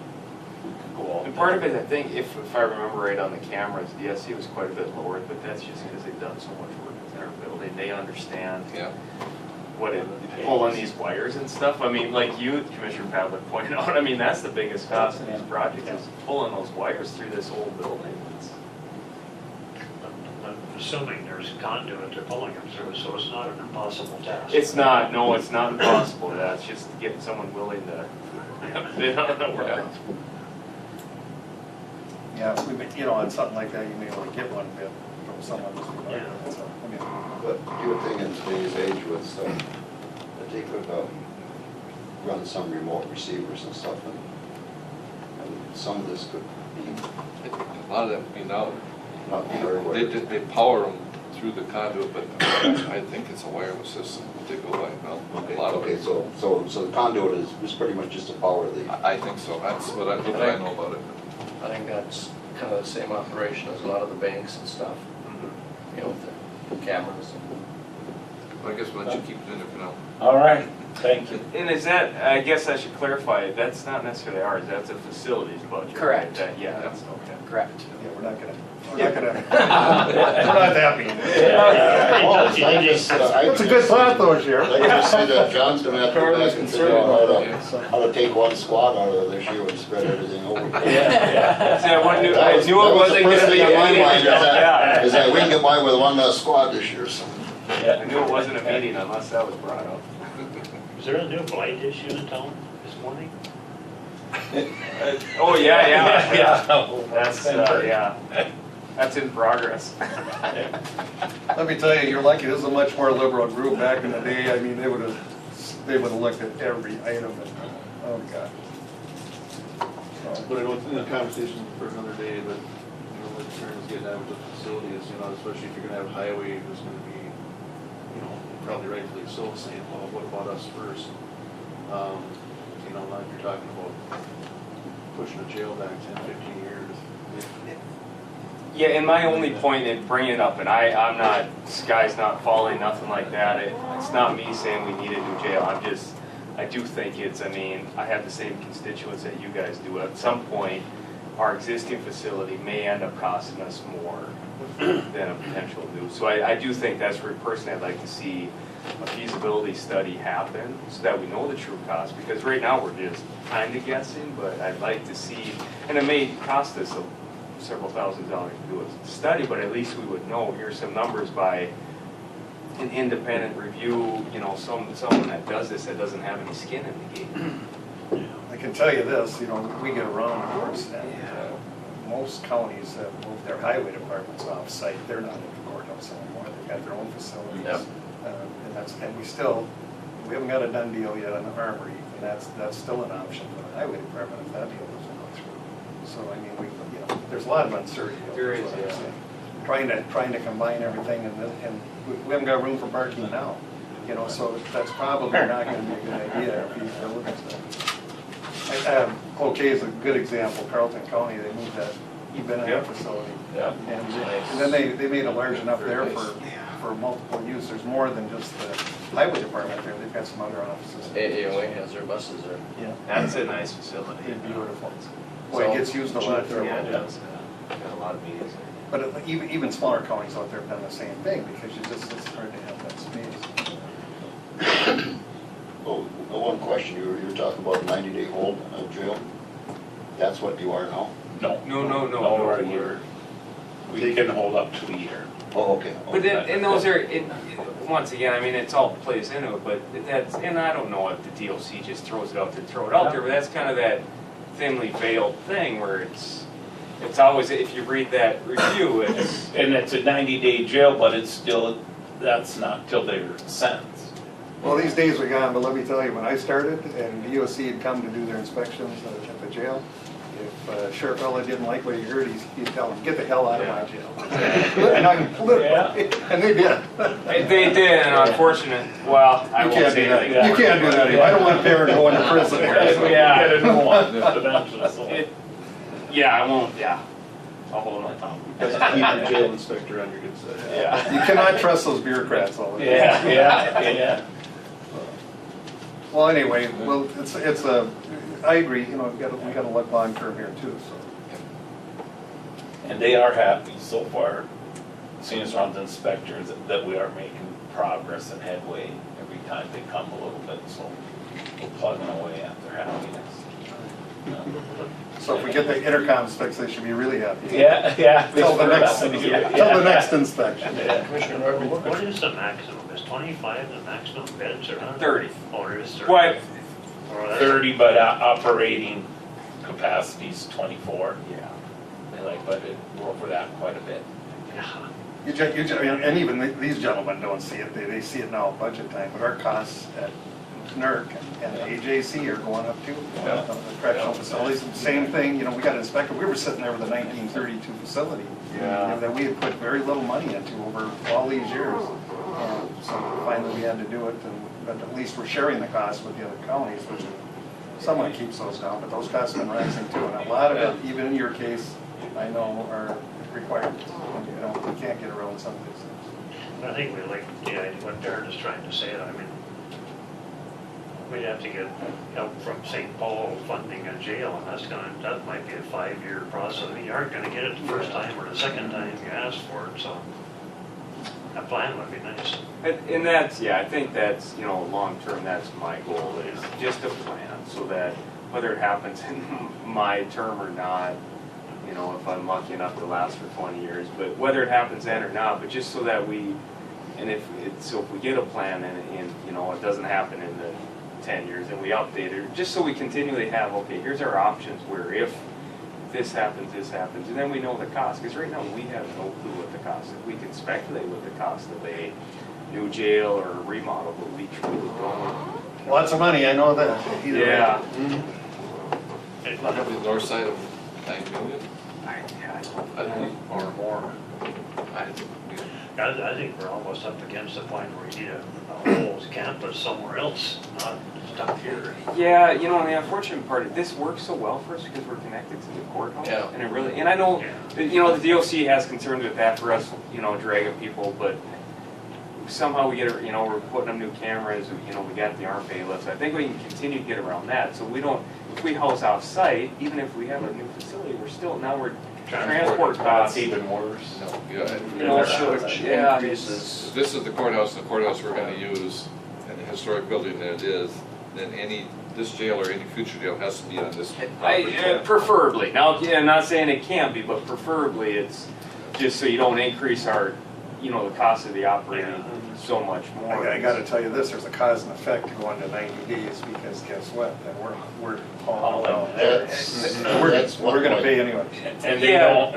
we could go all.
and part of it, I think, if I remember right on the cameras, the SE was quite a bit lower, but that's just because they've done so much work within our building, they understand
Yeah.
what it, pulling these wires and stuff, I mean, like you, Commissioner Pavlik pointed out, I mean, that's the biggest cost in these projects, is pulling those wires through this whole building. It's-
I'm assuming there's conduit they're pulling them through, so it's not an impossible task.
It's not, no, it's not impossible, that's just getting someone willing to bid on the work.
Yeah, on something like that, you may only get one bid from someone who's provided it, so, I mean,
But you would think in today's age with stuff, that they could run some remote receivers and stuff, and some of this could be
A lot of them, you know,
not hardware.
they power them through the conduit, but I think it's a wireless system that they go by now. A lot of
Okay,
it.
so the conduit is pretty much just to power the,
I think so. That's what I know about it.
I think that's kind of the same operation as a lot of the banks and stuff, you know, with the cameras.
But I guess we'll let you keep it in there for now.
All right, thank you.
And is that, I guess I should clarify, that's not necessarily ours, that's a facilities budget. right?
Correct.
Yeah, that's, okay.
Correct.
yeah, we're not that mean.
Oh, I just,
That's a good thought though, Sheriff.
I just say that John's gonna have to go back and figure out
so.
how to take one squad out of this year and spread everything over.
Yeah.
See, I knew
That
it
was the
wasn't
first
gonna be
thing
a
in my
meeting.
mind,
Yeah.
is that we can get by with one less squad this year, so.
I knew it wasn't a meeting unless that was brought up.
Is there a new blight issue in town this morning?
Oh, yeah. That's, yeah, that's in progress.
Let me tell you, you're lucky, this is a much more liberal group. Back in the day, I mean, they would've looked at every item and, oh God.
But I know it's in the conversation for another day, but, what Karen's getting at with the facilities, especially if you're gonna have highway, there's gonna be, probably rightfully so, saying, well, what about us first? You know, like you're talking about pushing a jail back 10, 15 years.
Yeah, and my only point in bringing it up, and I'm not, sky's not falling, nothing like that. It's not me saying we need a new jail. I do think I mean, I have the same constituents that you guys do. At some point, our existing facility may end up costing us more than a potential new. So I do think that's where personally I'd like to see a feasibility study happen so that we know the true cost. Because right now we're just kind of guessing, but I'd like to see, and it may cost us several $1,000s to do a study, but at least we would know, here's some numbers by an independent review, you know, someone that does this that doesn't have any skin in the game.
I can tell you this, you know, we get around, of course, and most counties have moved their highway departments off-site. They're not in the courthouse anymore. They've got their own facilities.
Yep.
And we haven't got a done deal yet on the armory, and that's still an option for the highway department if that deal doesn't go through. So, I mean, there's a lot of uncertainty.
There is,
what I'm
yeah.
saying. Trying to combine everything, and we haven't got room for parking now, you know, so that's probably not gonna be a good idea if you look at that. Cloquet is a good example. Carleton County, they moved that Bennett facility.
Yeah.
And then they made it large enough there for multiple use. There's more than just the highway department there. They've got some other offices.
AAOA has their buses there.
Yeah.
That's a nice facility.
It's beautiful. Boy, it gets used a lot there.
Yeah, it does. Got a lot of meetings there.
But even smaller counties out there have done the same thing because it's hard to have that space.
Well, one question, you were talking about 90-day hold on jail. That's what you are now?
No.
No,
a year. We can hold up to a year.
Oh, okay.
But then, and those are, once again, I mean, it's all plays into it, but that's, and I don't know if the DOC just throws it out to throw it out there, but that's kind of that thinly veiled thing where it's always, if you read that review, it's.
And it's a 90-day jail, but it's still, that's not till they're sentenced.
Well, these days are gone, but let me tell you, when I started and the DOC had come to do their inspections at the jail, if Sheriff Ella didn't like what he heard, he'd tell him, get the hell out of my jail. And they did.
They did, and unfortunate, well, I won't say anything.
You can't do that. I don't want Perrin going to prison.
Yeah.
Get a new one eventually, so.
Yeah, I won't, yeah. I'll hold my tongue.
Just keep your jail inspector on your good side.
Yeah.
You cannot trust those bureaucrats all the time.
Yeah.
Well, anyway, well, I agree, you know, we gotta look long term here too, so.
And they are happy so far, seeing us around the inspectors, that we are making progress and headway every time they come a little bit, so we're plugging away at their happiness.
So if we get the intercoms fixed, they should be really happy.
Yeah.
Till the next inspection.
Yeah.
Commissioner Norby?
What is the maximum? Is 25 the maximum beds or not?
30.
Oh, it is 30.
What?
Oh, that's-
30, but operating capacity's 24.
Yeah.
They like budget more for that quite a bit.
And even these gentlemen don't see it, they see it now at budget time, but our costs at NERC and AJC are going up too.
Yeah.
The correctional facilities, same thing, you know, we got inspected, we were sitting there with a 1932 facility.
Yeah.
You know, that we had put very little money into over all these years. So finally we had to do it, but at least we're sharing the cost with the other counties, which somewhat keeps those down, but those costs have been rising too. And a lot of it, even in your case, I know are requirements. You can't get around some of these things.
I think we like, yeah, what Darren is trying to say, I mean, we'd have to get help from St. Paul funding a jail, and that might be a 5-year process. I mean, you aren't gonna get it the first time or the second time you ask for it, so a plan would be nice.
And that's, yeah, I think that's, you know, long-term, that's my goal, is just a plan, so that whether it happens in my term or not, you know, if I'm lucky enough to last for 20 years, but whether it happens then or not, but just so that we, and if we get a plan and, you know, it doesn't happen in the 10 years, and we update it, just so we continually have, okay, here's our options where if this happens, and then we know the cost, because right now we have no clue what the cost is. We can speculate what the cost of a new jail or a remodel, but we truly don't.
Lots of money, I know that. Either way.
Yeah.
Probably the north side of 9 million,
I don't
or more.
I think we're almost up against the point where you need a whole campus somewhere else, not stuck here.
Yeah, you know, and the unfortunate part, this works so well for us because we're connected to the courthouse.
Yeah.
And it really, and I know, you know, the DOC has concerns with that for us, you know, dragging people, but somehow we get, you know, we're putting up new cameras, you know, we got the arm bailiffs. I think we can continue to get around that, so we don't, if we house off-site, even if we have a new facility, we're still, now we're transport costs.
That's even worse.
No, yeah.
You know, yeah,
Increases.
If this is the courthouse we're gonna use, and the historic building that it is, then this jail or any future jail has to be on this property.
Preferably, now, yeah, I'm not saying it can't be, but preferably it's just so you don't increase our, you know, the cost of the operating so much more.
I gotta tell you this, there's a cause and effect to going to 90 days, because guess what? Then we're hauling out. We're gonna pay anyway.
And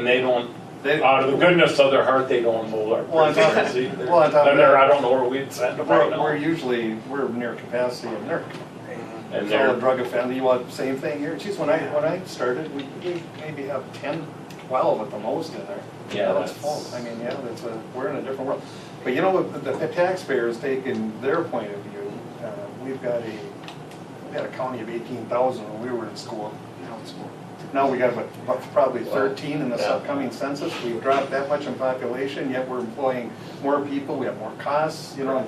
they don't,
They-
out of the goodness of their heart, they don't hold our
Well, on top of-
prisoners either.
well, on top of
And they're,
that-
I don't know where we'd send them right
We're
now.
usually, we're near capacity in NERC.
And
It's all a
they're,
drug offender, you want, same thing here. Geez, when I started, we maybe have 10, 12 at the most in there.
Yeah,
Now it's
that's-
full. I mean, yeah, we're in a different world. But you know, the taxpayers taking their point of view, we had a county of 18,000 when we were in school. Now we got probably 13 in this
Yeah.
upcoming census. We've dropped that much in population, yet we're employing more people, we have more costs, you know,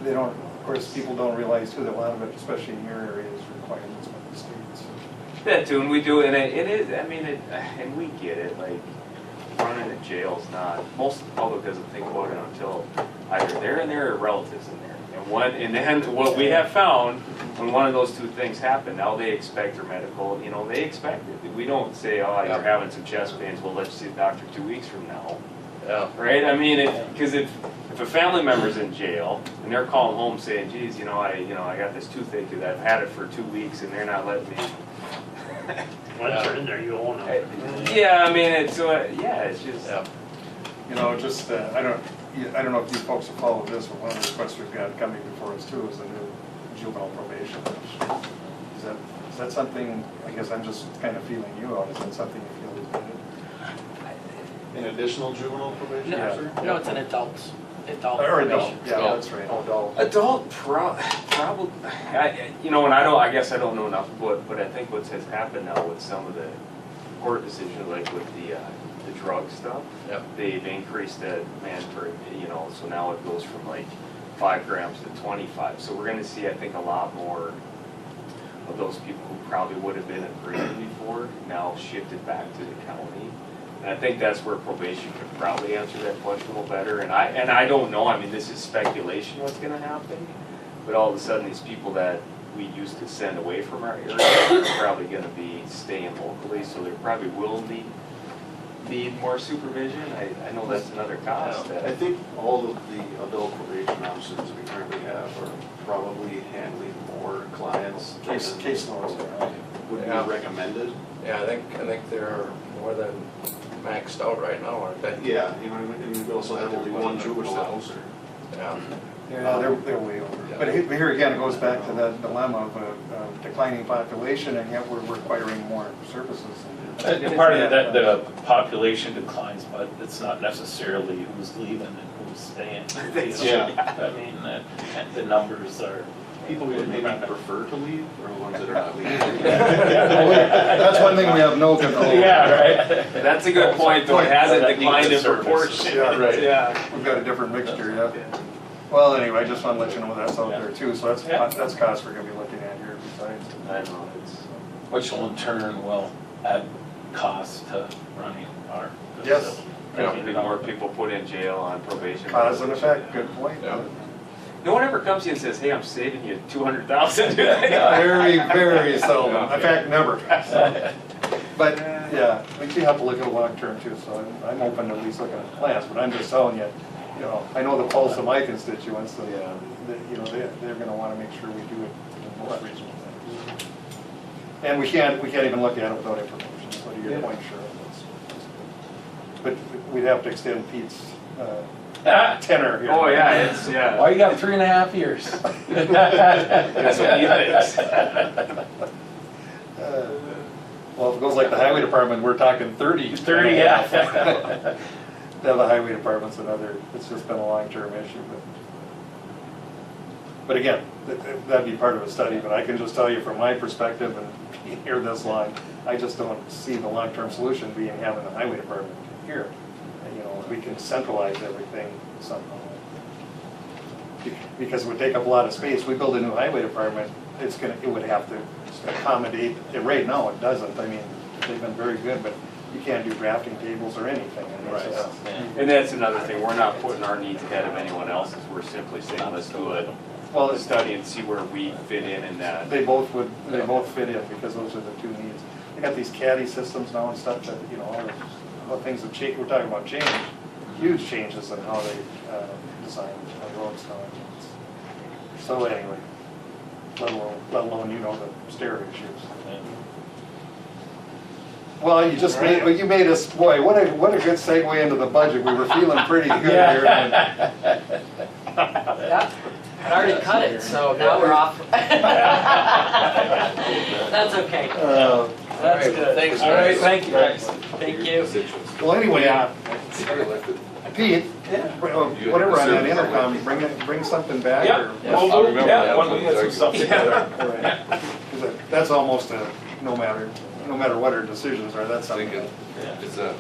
they don't, of course, people don't realize too that a lot of it, especially in your area, is requirements by the states.
Yeah, too, and we do, and it is, I mean, and we get it, like, running a jail's not, most of the public doesn't think about it until either they're in there or relatives in there. And then what we have found, when one of those two things happen, now they expect their medical, you know, they expect it. We don't say, oh, you're having some chest pains, well, let's see the doctor 2 weeks from now.
Yeah.
Right, I mean, because if a family member's in jail and they're calling home saying, geez, I got this toothache that I've had it for 2 weeks and they're not letting me.
Once they're in there, you own them.
Yeah, I mean, it's just.
Yeah.
You know, just, I don't know if you folks have followed this, but one of the requests we've got coming before us too is the new juvenile probation. Is that something, I guess I'm just kind of feeling you out, is that something you feel is needed?
An additional juvenile probation
Yeah.
officer?
No, it's an adult
Or adult,
probation.
yeah, that's right, adult.
Adult probably, and I guess I don't know enough, but I think what has happened now with some of the court decisions, like with the drug stuff,
Yep.
they've increased the mandatory, so now it goes from like 5 grams to 25. So we're gonna see, I think, a lot more of those people who probably would have been in prison before, now shifted back to the county. And I think that's where probation could probably answer that question a little better. And I don't know, I mean, this is speculation what's gonna happen, but all of a sudden these people that we used to send away from our area are probably gonna be staying locally, so there probably will need more supervision. I know that's another cost.
I think all of the adult probation officers we currently have are probably handling more clients than
Case loads, right?
would be
Yeah.
recommended.
Yeah, I think they're more than maxed out right now, aren't they?
Yeah, and we also have only one juvenile officer.
Yeah.
Yeah, they're way over.
Yeah.
But here again, it goes back to that dilemma of a declining population, and yet we're requiring more services.
Part of that, the population declines, but it's not necessarily who's leaving and who's staying.
Yeah.
I mean, the numbers are.
People would maybe prefer to leave, or the ones that are not leaving.
That's one thing we have no control over.
Yeah, right.
That's a good point, though, it hasn't
That
declined in
needs service.
proportion.
Yeah, right.
Yeah.
We've got a different mixture, yeah. Well, anyway, I just want to let you know that's out there too, so that's costs we're gonna be looking at here besides.
I know, it's.
Which will in turn will add cost to running our
Yes.
facility.
Maybe more people put in jail on probation.
Cause and effect, good point.
Yeah.
No one ever comes to you and says, hey, I'm saving you 200,000.
Very, very seldom, in fact, never. But, yeah, we do have to look at the long term too, so I'm open to at least looking at plans, but I'm just telling you, I know the pulse of my constituents, so, they're gonna wanna make sure we do it in the most reasonable things. And we can't even look at it without information, so to your point, sure. But we'd have to extend Pete's tenor here.
Oh, yeah, it's, yeah.
Why you got 3.5 years?
That's what he thinks.
Well, if it goes like the highway department, we're talking 30.
30, yeah.
The other highway department's another, it's just been a long-term issue, but again, that'd be part of a study, but I can just tell you from my perspective and being here this long, I just don't see the long-term solution being having the highway department here. And, you know, we can centralize everything somehow. Because it would take up a lot of space. We build a new highway department, it would have to accommodate, right now it doesn't. I mean, they've been very good, but you can't do drafting tables or anything. I mean, it's just-
And that's another thing, we're not putting our needs ahead of anyone else's, we're simply saying, let's do a study and see where we fit in that.
They both fit in because those are the two needs. They got these caddy systems now and stuff that, you know, all the things that change, we're talking about change, huge changes in how they design roads now. So anyway, let alone, you know, the stair issues. Well, you made us, boy, what a good segue into the budget. We were feeling pretty good here.
Yeah, I already cut it, so now we're off. That's okay. That's good.
Thanks,
All right,
guys.
thank you, guys. Thank you.
Well, anyway, Pete,
You
whatever on that
have a
intercom, bring something back.
Yeah,
or-
I'll remember that
when
one.
we get some stuff together.
Right. 'Cause that's almost a, no matter what our decisions are, that's
I
something.
think it's a,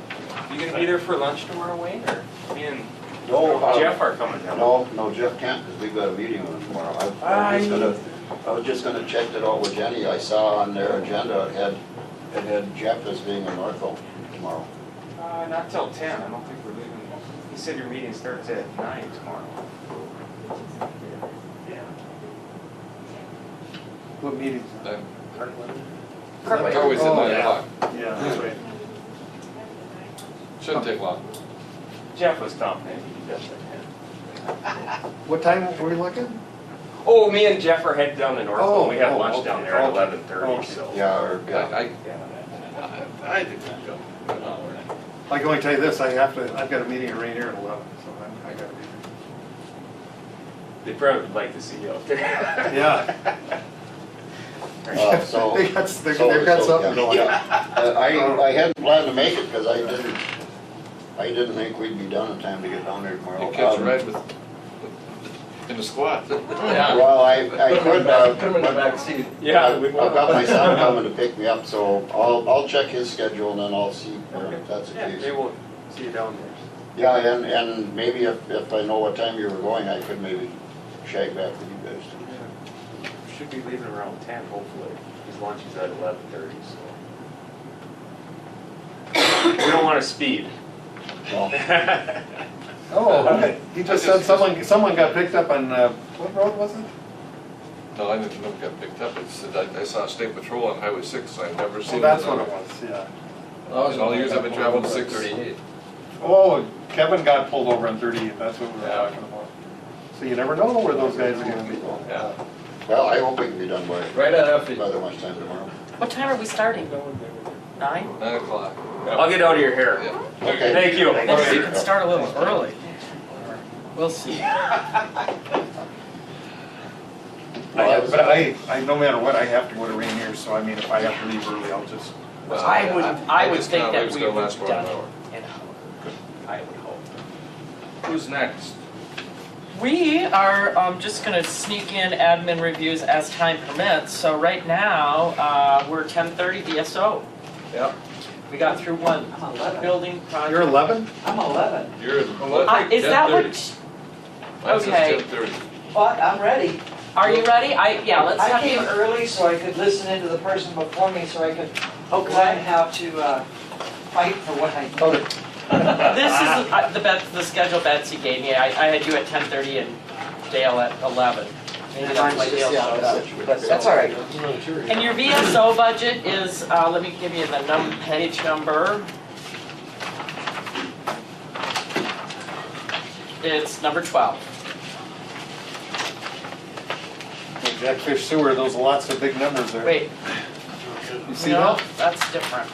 You gonna be there for lunch tomorrow, Wayne, or me and
No,
Jeff are coming down?
No, Jeff can't, because we've got a meeting with him tomorrow. I was just gonna check it out with Jenny. I saw on their agenda, it had Jeff as being in Northville tomorrow.
Not till 10, I don't think we're leaving. He said your meeting starts at 9 tomorrow.
What meetings?
it's always at 9 o'clock.
Yeah, that's right.
Shouldn't take long.
Jeff was telling me he does that.
What time were we looking?
Oh, me and Jeff are headed down to Northville, we have lunch
okay,
down there at
okay.
11:30, so.
Yeah,
I think we go.
I can only tell you this, I've got a meeting at Rainier at 11, so I gotta be
They probably would like to see you out there.
there. Yeah.
So.
They've got something going on.
I hadn't planned to make it, because I didn't think we'd be done in time to get down there tomorrow.
You catch a ride in the squad.
Yeah.
Well, I could,
Put him in the back seat.
Yeah,
I've got my son coming to pick me up, so I'll check his schedule and then I'll see if that's the
yeah,
case.
they will see you down there.
Yeah, and maybe if I know what time you were going, I could maybe shag back with you guys.
Should be leaving around 10, hopefully. His lunch is at 11:30, so. We don't want to speed.
Oh, okay. He just said someone got picked up on, what road was it?
No, I didn't know it got picked up. It said, I saw state patrol on Highway 6, I've never seen
Oh,
it.
that's what it was, yeah.
In all the years I've been traveling 638.
Oh, Kevin got pulled over on 38, that's what we were
Yeah.
talking about. So you never know where those guys are gonna be.
Yeah.
Well, I hope we can be done by
Right at Effie.
that much time tomorrow.
What time are we starting? 9?
9 o'clock.
I'll get out of your hair.
Yeah.
Okay.
Thank you.
Maybe we can start a little early. We'll see.
But I, no matter what, I have to go to Rainier, so I mean, if I have to leave early, I'll just,
I would
just
think
can't
that
wait
we
till
would
last
be
for an
done
hour.
in I would hope.
Who's next?
We are just gonna sneak in admin reviews as time permits. So right now, we're 10:30 DSO.
Yep.
We got through one
I'm 11.
building project.
you're 11?
I'm 11.
You're at
Is that
10:30.
what,
Mine says
okay.
10:30.
What? I'm ready.
are you ready? Yeah, let's
I
have
came
you.
early so I could listen into the person before me so I could learn
Okay.
how to fight for what I need.
This is the schedule Betsy gave me. I had you at 10:30 and Dale at 11. Maybe that's why Dale showed up.
That's all right.
And your VSO budget is, let me give you the page number. It's number 12.
Jackfish Sewer, those lots of big numbers there.
Wait,
You see
no,
that?
that's different.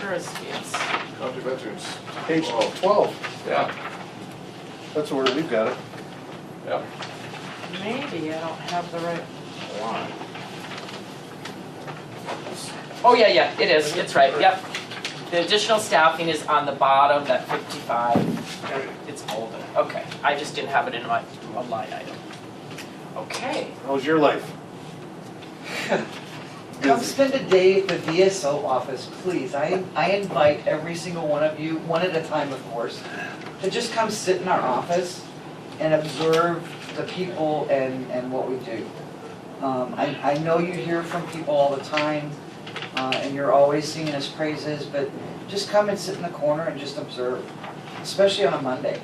Where is this?
County Veterans.
Page 12,
Yeah.
that's where we've got it.
Yeah.
Maybe I don't have the right one. Oh, yeah, it is. It's right, yep. The additional staffing is on the bottom, that 55, it's bolded, okay. I just didn't have it in my line item. Okay,
How's your life?
Come spend a day at the VSO office, please. I invite every single one of you, one at a time, of course, to just come sit in our office and observe the people and what we do. I know you hear from people all the time, and you're always singing us praises, but just come and sit in the corner and just observe, especially on a Monday.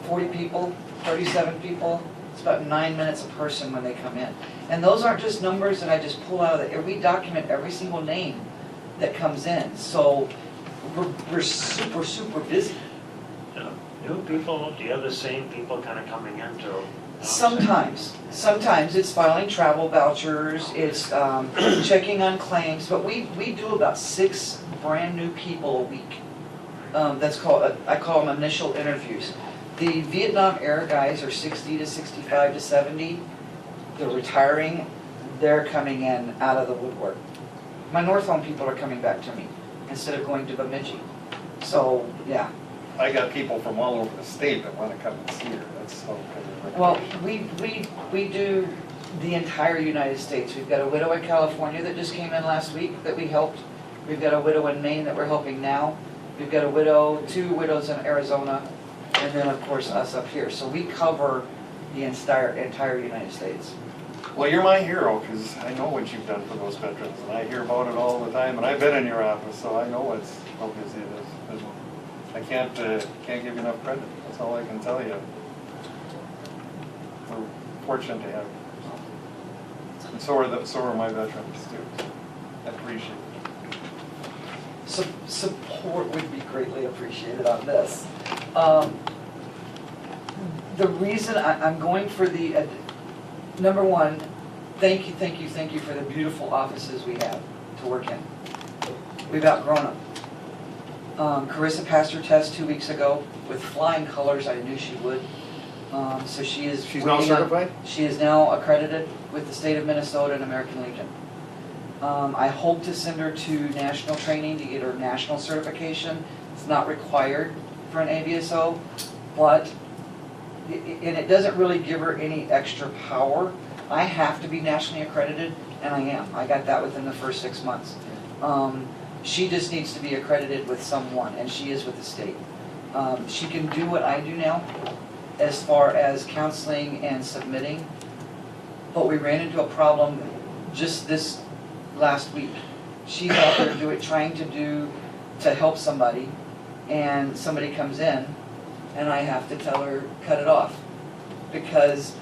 40 people, 37 people, it's about 9 minutes a person when they come in. And those aren't just numbers that I just pull out of the air. We document every single name that comes in. So we're super, super busy.
New people, do you have the same people kind of coming into?
Sometimes it's filing travel vouchers, it's checking on claims, but we do about 6 brand new people a week. That's called, I call them initial interviews. The Vietnam era guys are 60 to 65 to 70. They're retiring, they're coming in out of the woodwork. My Northland people are coming back to me instead of going to Bemidji. So, yeah.
I got people from all over the state that want to come and see her, that's so good.
Well, we do the entire United States. We've got a widow in California that just came in last week that we helped. We've got a widow in Maine that we're helping now. We've got a widow, 2 widows in Arizona, and then of course us up here. So we cover the entire United States.
Well, you're my hero, because I know what you've done for those veterans, and I hear about it all the time, and I've been in your office, so I know how busy it is. And I can't give you enough credit, that's all I can tell you. We're fortunate to have you. And so are my veterans too. I appreciate it.
Support would be greatly appreciated on this. The reason I'm going for the, number one, thank you for the beautiful offices we have to work in. We've outgrown them. Carissa passed her test 2 weeks ago with flying colors. I knew she would. So she is.
She's now certified?
She is now accredited with the state of Minnesota and American Legion. I hope to send her to national training to get her national certification. It's not required for an AVSO, but and it doesn't really give her any extra power. I have to be nationally accredited, and I am. I got that within the first 6 months. She just needs to be accredited with someone, and she is with the state. She can do what I do now as far as counseling and submitting, but we ran into a problem just this last week. She's out there trying to help somebody, and somebody comes in, and I have to tell her, cut it off, because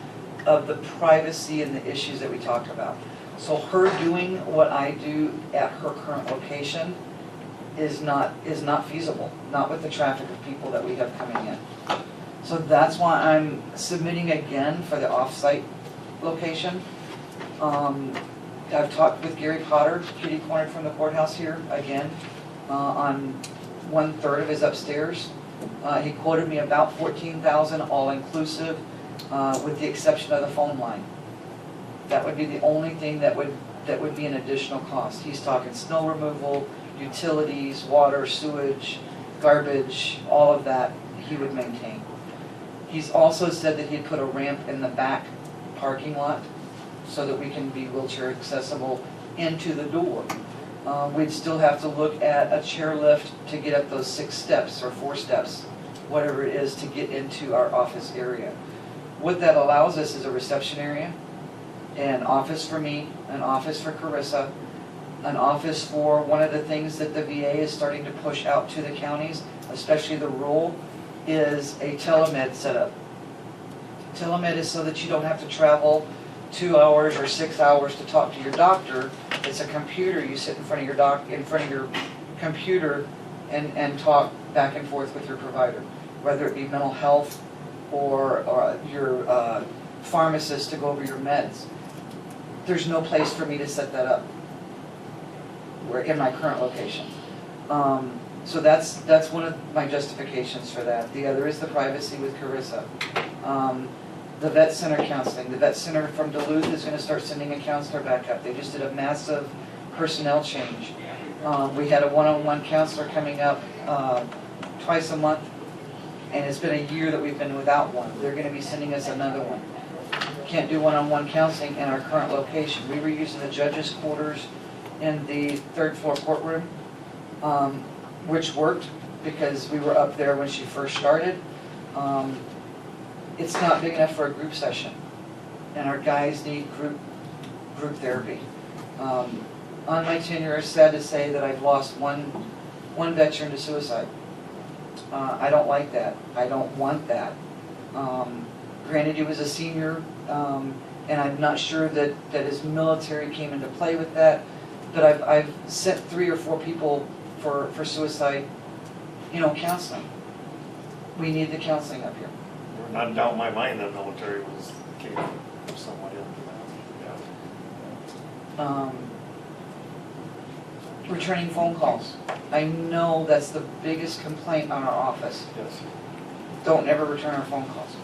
of the privacy and the issues that we talked about. So her doing what I do at her current location is not feasible, not with the traffic of people that we have coming in. So that's why I'm submitting again for the off-site location. I've talked with Gary Potter, kitty cornered from the courthouse here, again, on 1/3 of his upstairs. He quoted me about $14,000 all-inclusive, with the exception of the phone line. That would be the only thing that would be an additional cost. He's talking snow removal, utilities, water, sewage, garbage, all of that he would maintain. He's also said that he'd put a ramp in the back parking lot so that we can be wheelchair accessible into the door. We'd still have to look at a chair lift to get up those 6 steps or 4 steps, whatever it is, to get into our office area. What that allows us is a reception area, an office for me, an office for Carissa, an office for one of the things that the VA is starting to push out to the counties, especially the rural, is a telemed setup. Telemed is so that you don't have to travel 2 hours or 6 hours to talk to your doctor. It's a computer. You sit in front of your computer and talk back and forth with your provider, whether it be mental health or your pharmacist to go over your meds. There's no place for me to set that up. We're in my current location. So that's one of my justifications for that. The other is the privacy with Carissa. The vet center counseling. The vet center from Duluth is going to start sending a counselor back up. They just did a massive personnel change. We had a one-on-one counselor coming up twice a month, and it's been a year that we've been without one. They're gonna be sending us another one. Can't do one-on-one counseling in our current location. We were using the judges' quarters in the third floor courtroom, which worked because we were up there when she first started. It's not big enough for a group session, and our guys need group therapy. On my tenure, it's sad to say that I've lost one veteran to suicide. I don't like that. I don't want that. Granted, he was a senior, and I'm not sure that his military came into play with that, but I've sent 3 or 4 people for suicide, counseling. We need the counseling up here.
Not doubt in my mind that military was capable of somewhat into that.
Returning phone calls. I know that's the biggest complaint on our office.
Yes.
Don't ever return our phone calls.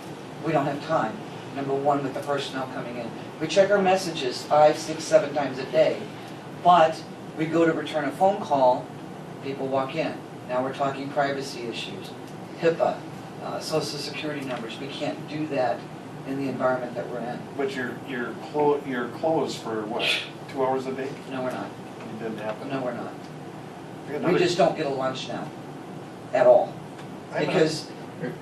We don't have time, number one, with the personnel coming in. We check our messages 5, 6, 7 times a day, but we go to return a phone call, people walk in. Now we're talking privacy issues, HIPAA, social security numbers. We can't do that in the environment that we're in.
But you're closed for what, 2 hours a day?
No, we're not.
It didn't happen.
No, we're not. We
Another-
just don't get a lunch now, at all.
I have
Because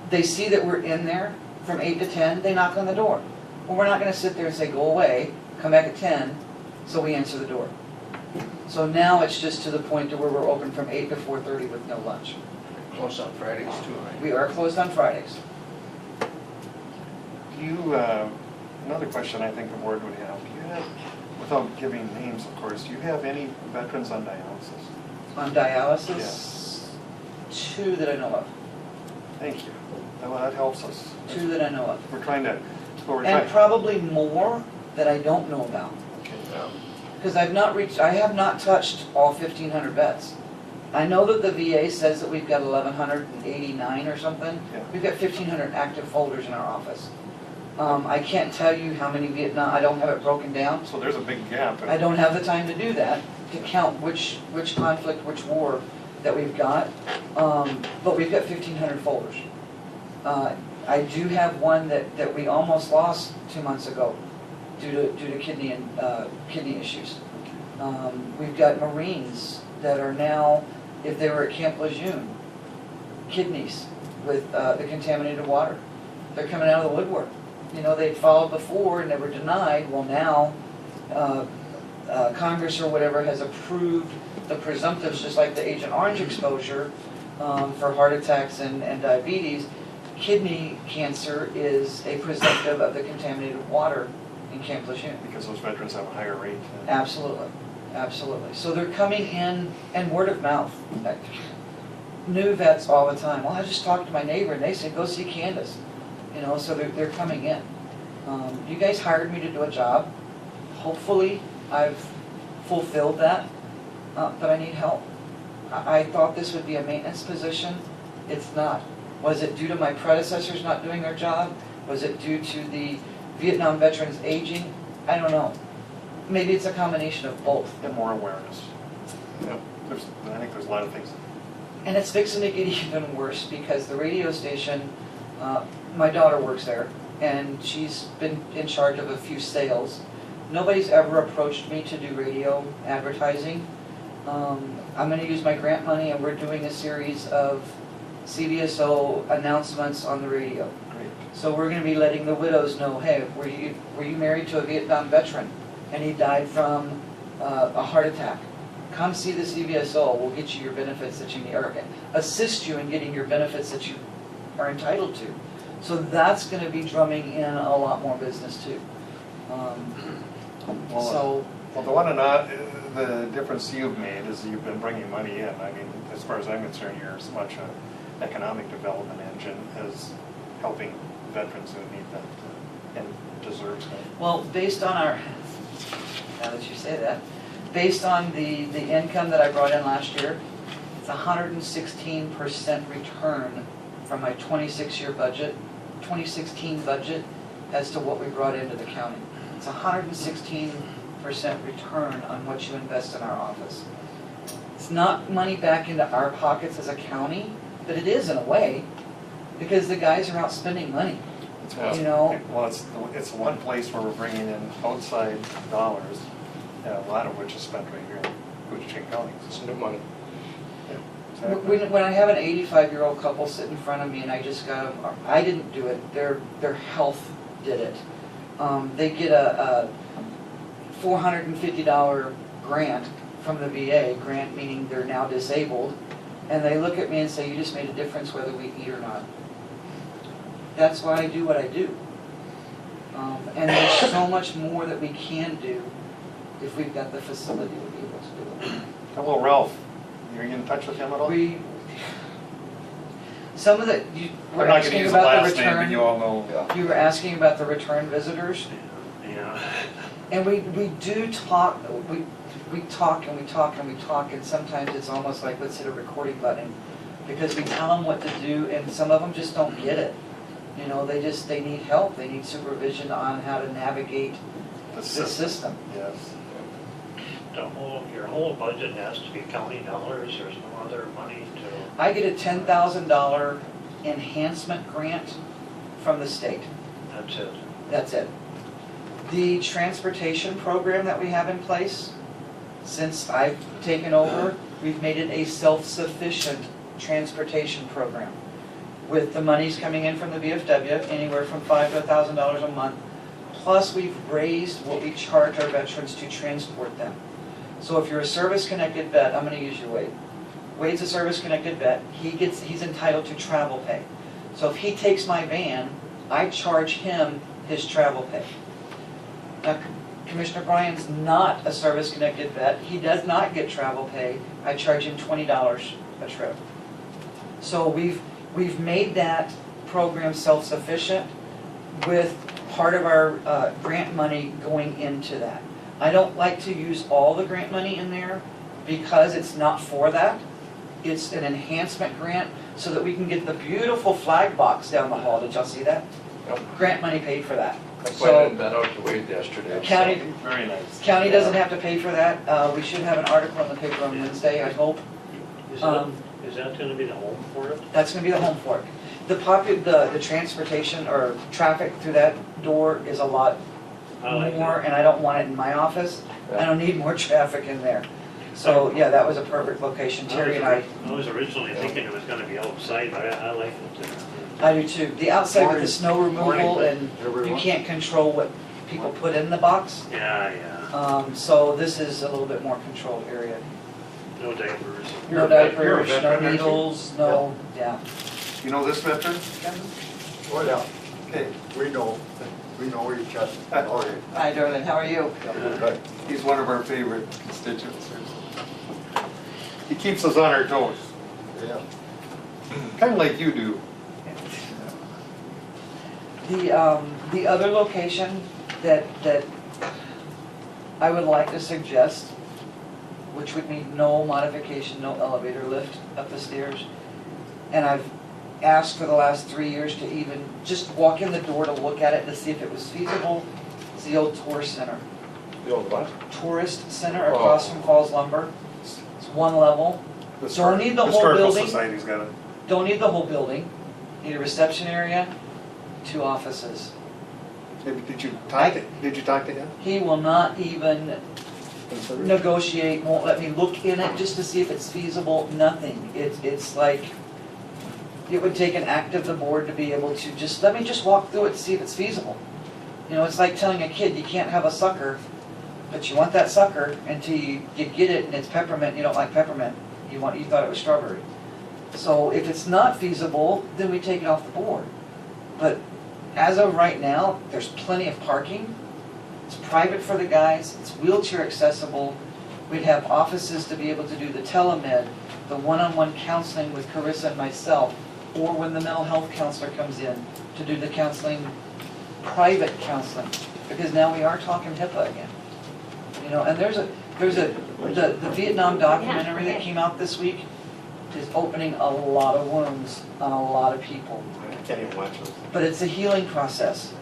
they see that we're in there from 8 to 10, they knock on the door. Well, we're not gonna sit there and say, go away, come back at 10, so we answer the door. So now it's just to the point to where we're open from 8 to 4:30 with no lunch.
Close on Fridays too, right?
We are closed on Fridays.
Do you, another question I think the board would have, do you have, without giving names of course, do you have any veterans on dialysis?
On dialysis, 2 that I know of.
Thank you. Well, that helps us.
2 that I know of.
We're trying to, we're
And
trying.
probably more that I don't know about.
Okay.
Because I have not touched all 1,500 vets. I know that the VA says that we've got 1,189 or something.
Yeah.
We've got 1,500 active folders in our office. I can't tell you how many Vietnam, I don't have it broken down.
So there's a big gap.
I don't have the time to do that, to count which conflict, which war that we've got. But we've got 1,500 folders. I do have one that we almost lost 2 months ago due to kidney issues. We've got Marines that are now, if they were at Camp Lejeune, kidneys with the contaminated water. They're coming out of the woodwork. They'd followed before and they were denied. Well, now Congress or whatever has approved the presumptives, just like the Agent Orange exposure for heart attacks and diabetes. Kidney cancer is a presumptive of the contaminated water in Camp Lejeune.
Because those veterans have a higher rate.
Absolutely, absolutely. So they're coming in, and word of mouth. New vets all the time. Well, I just talked to my neighbor, and they said, go see Candace. So they're coming in. You guys hired me to do a job. Hopefully, I've fulfilled that, but I need help. I thought this would be a maintenance position. It's not. Was it due to my predecessors not doing their job? Was it due to the Vietnam veterans aging? I don't know. Maybe it's a combination of both.
And more awareness. Yep. I think there's a lot of things.
And it's fixing to get even worse because the radio station, my daughter works there, and she's been in charge of a few sales. Nobody's ever approached me to do radio advertising. I'm going to use my grant money, and we're doing a series of CVSO announcements on the radio.
Great.
So we're going to be letting the widows know, hey, were you married to a Vietnam veteran and he died from a heart attack? Come see the CVSO. We'll get you your benefits that you need, or assist you in getting your benefits that you are entitled to. So that's going to be drumming in a lot more business too.
The difference you've made is you've been bringing money in. I mean, as far as I'm concerned, you're as much an economic development engine as helping veterans who need that and deserves that.
Well, based on our, now that you say that, based on the income that I brought in last year, it's 116% return from my 26-year budget, 2016 budget, as to what we brought into the county. It's 116% return on what you invest in our office. It's not money back into our pockets as a county, but it is in a way, because the guys are out spending money.
Yeah.
You know,
Well, it's one place where we're bringing in outside dollars, and a lot of which is spent right here in Koochiching County.
It's new money.
Exactly.
when I have an 85-year-old couple sit in front of me and I just got them, I didn't do it, their health did it. They get a $450 grant from the VA, grant meaning they're now disabled, and they look at me and say, you just made a difference whether we eat or not. That's why I do what I do. And there's so much more that we can do if we've got the facility to be able to do it.
Hello, Ralph. Are you in touch with him at all?
Some of the, you were
I'm not gonna
asking
use the
about the
last name, but you
return,
all know.
you were asking about the return visitors,
Yeah.
and we do talk, we talk and we talk and we talk, and sometimes it's almost like, let's hit a recording button, because we tell them what to do, and some of them just don't get it. You know, they need help, they need supervision on how to navigate the system.
Yes.
Your whole budget has to be county dollars, there's no other money to,
I get a $10,000 enhancement grant from the state.
that's it.
That's it. The transportation program that we have in place, since I've taken over, we've made it a self-sufficient transportation program. With the monies coming in from the VFW, anywhere from $5,000 to $1,000 a month, plus we've raised what we charge our veterans to transport them. So if you're a service-connected vet, I'm gonna use your Wade. Wade's a service-connected vet, he's entitled to travel pay. So if he takes my van, I charge him his travel pay. Now, Commissioner Bryan's not a service-connected vet, he does not get travel pay, I charge him $20 a trip. So we've made that program self-sufficient with part of our grant money going into that. I don't like to use all the grant money in there because it's not for that. It's an enhancement grant so that we can get the beautiful flag box down the hall. Did y'all see that?
Yep.
Grant money paid for that.
I
So-
pointed that out to Wade yesterday.
County,
Very nice.
county doesn't have to pay for that. We should have an article in the paper on Wednesday, I hope.
Is that gonna be the home for it?
That's gonna be the home for it. The transportation or traffic through that door is a lot
I like
more,
it.
and I don't want it in my office. I don't need more traffic in there. So, yeah, that was a perfect location. Terry and I
was originally thinking it was gonna be outside, but I like it.
I do too. The outside with the snow removal,
Morning,
and you
everyone.
can't control what people put in the box.
Yeah, yeah,
So this is a little bit more controlled area.
no diapers.
No
You're a
diapers, no
veteran, aren't you?
needles, no, yeah.
You know this veteran, Kevin?
Oh, yeah,
Okay.
we know each other.
Hi, darling, how are you?
He's one of our favorite constituents. He keeps us on our toes,
Yeah.
kind of like you do.
The other location that I would like to suggest, which would mean no modification, no elevator lift up the stairs, and I've asked for the last 3 years to even just walk in the door to look at it to see if it was feasible, is the old tourist center.
The old what?
Tourist center across from Falls Lumber. It's one level.
Historic-
need the whole
Historical
building.
Society's got it.
Don't need the whole building. Need a reception area, 2 offices.
Maybe, did you talk to him?
He will not even negotiate, won't let me look in it just to see if it's feasible, nothing. It's like, it would take an act of the board to be able to just, let me just walk through it to see if it's feasible. You know, it's like telling a kid you can't have a sucker, but you want that sucker until you get it and it's peppermint, and you don't like peppermint. You thought it was strawberry. So if it's not feasible, then we take it off the board. But as of right now, there's plenty of parking. It's private for the guys, it's wheelchair accessible. We'd have offices to be able to do the telemed, the one-on-one counseling with Carissa and myself, or when the mental health counselor comes in to do the counseling, private counseling, because now we are talking HIPAA again. You know, and the Vietnam documentary that came out this week is opening a lot of wounds on a lot of people.
I can't even watch those.
But it's a healing process.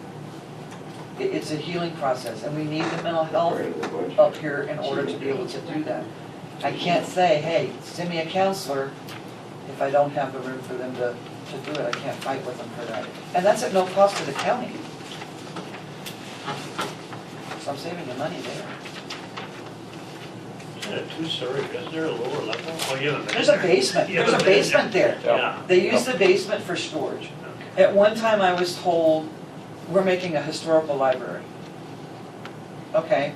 It's a healing process, and we need the mental health up here in order to be able to do that. I can't say, hey, send me a counselor if I don't have the room for them to do it. I can't fight with them for that. And that's at no cost to the county. So I'm saving you money there.
Isn't it two-story, isn't there a lower level? Oh, you haven't been
There's a
there.
basement,
You
there's a
haven't been in
basement there.
Yeah.
They use the basement for storage.
Okay.
At one time, I was told, we're making a historical library. Okay,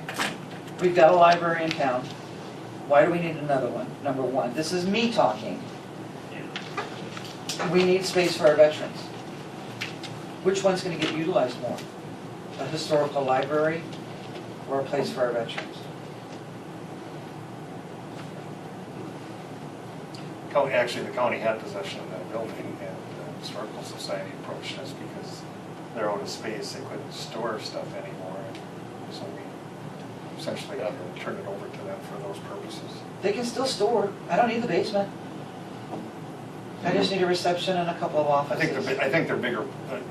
we've got a library in town. Why do we need another one? Number one, this is me talking.
Yeah.
We need space for our veterans. Which one's gonna get utilized more? A historical library or a place for our veterans?
Actually, the county had possession of that building, and the Historical Society approached us because they're out of space, they couldn't store stuff anymore. And so we essentially had to turn it over to them for those purposes.
They can still store. I don't need the basement. I just need a reception and a couple of offices.
I think their bigger,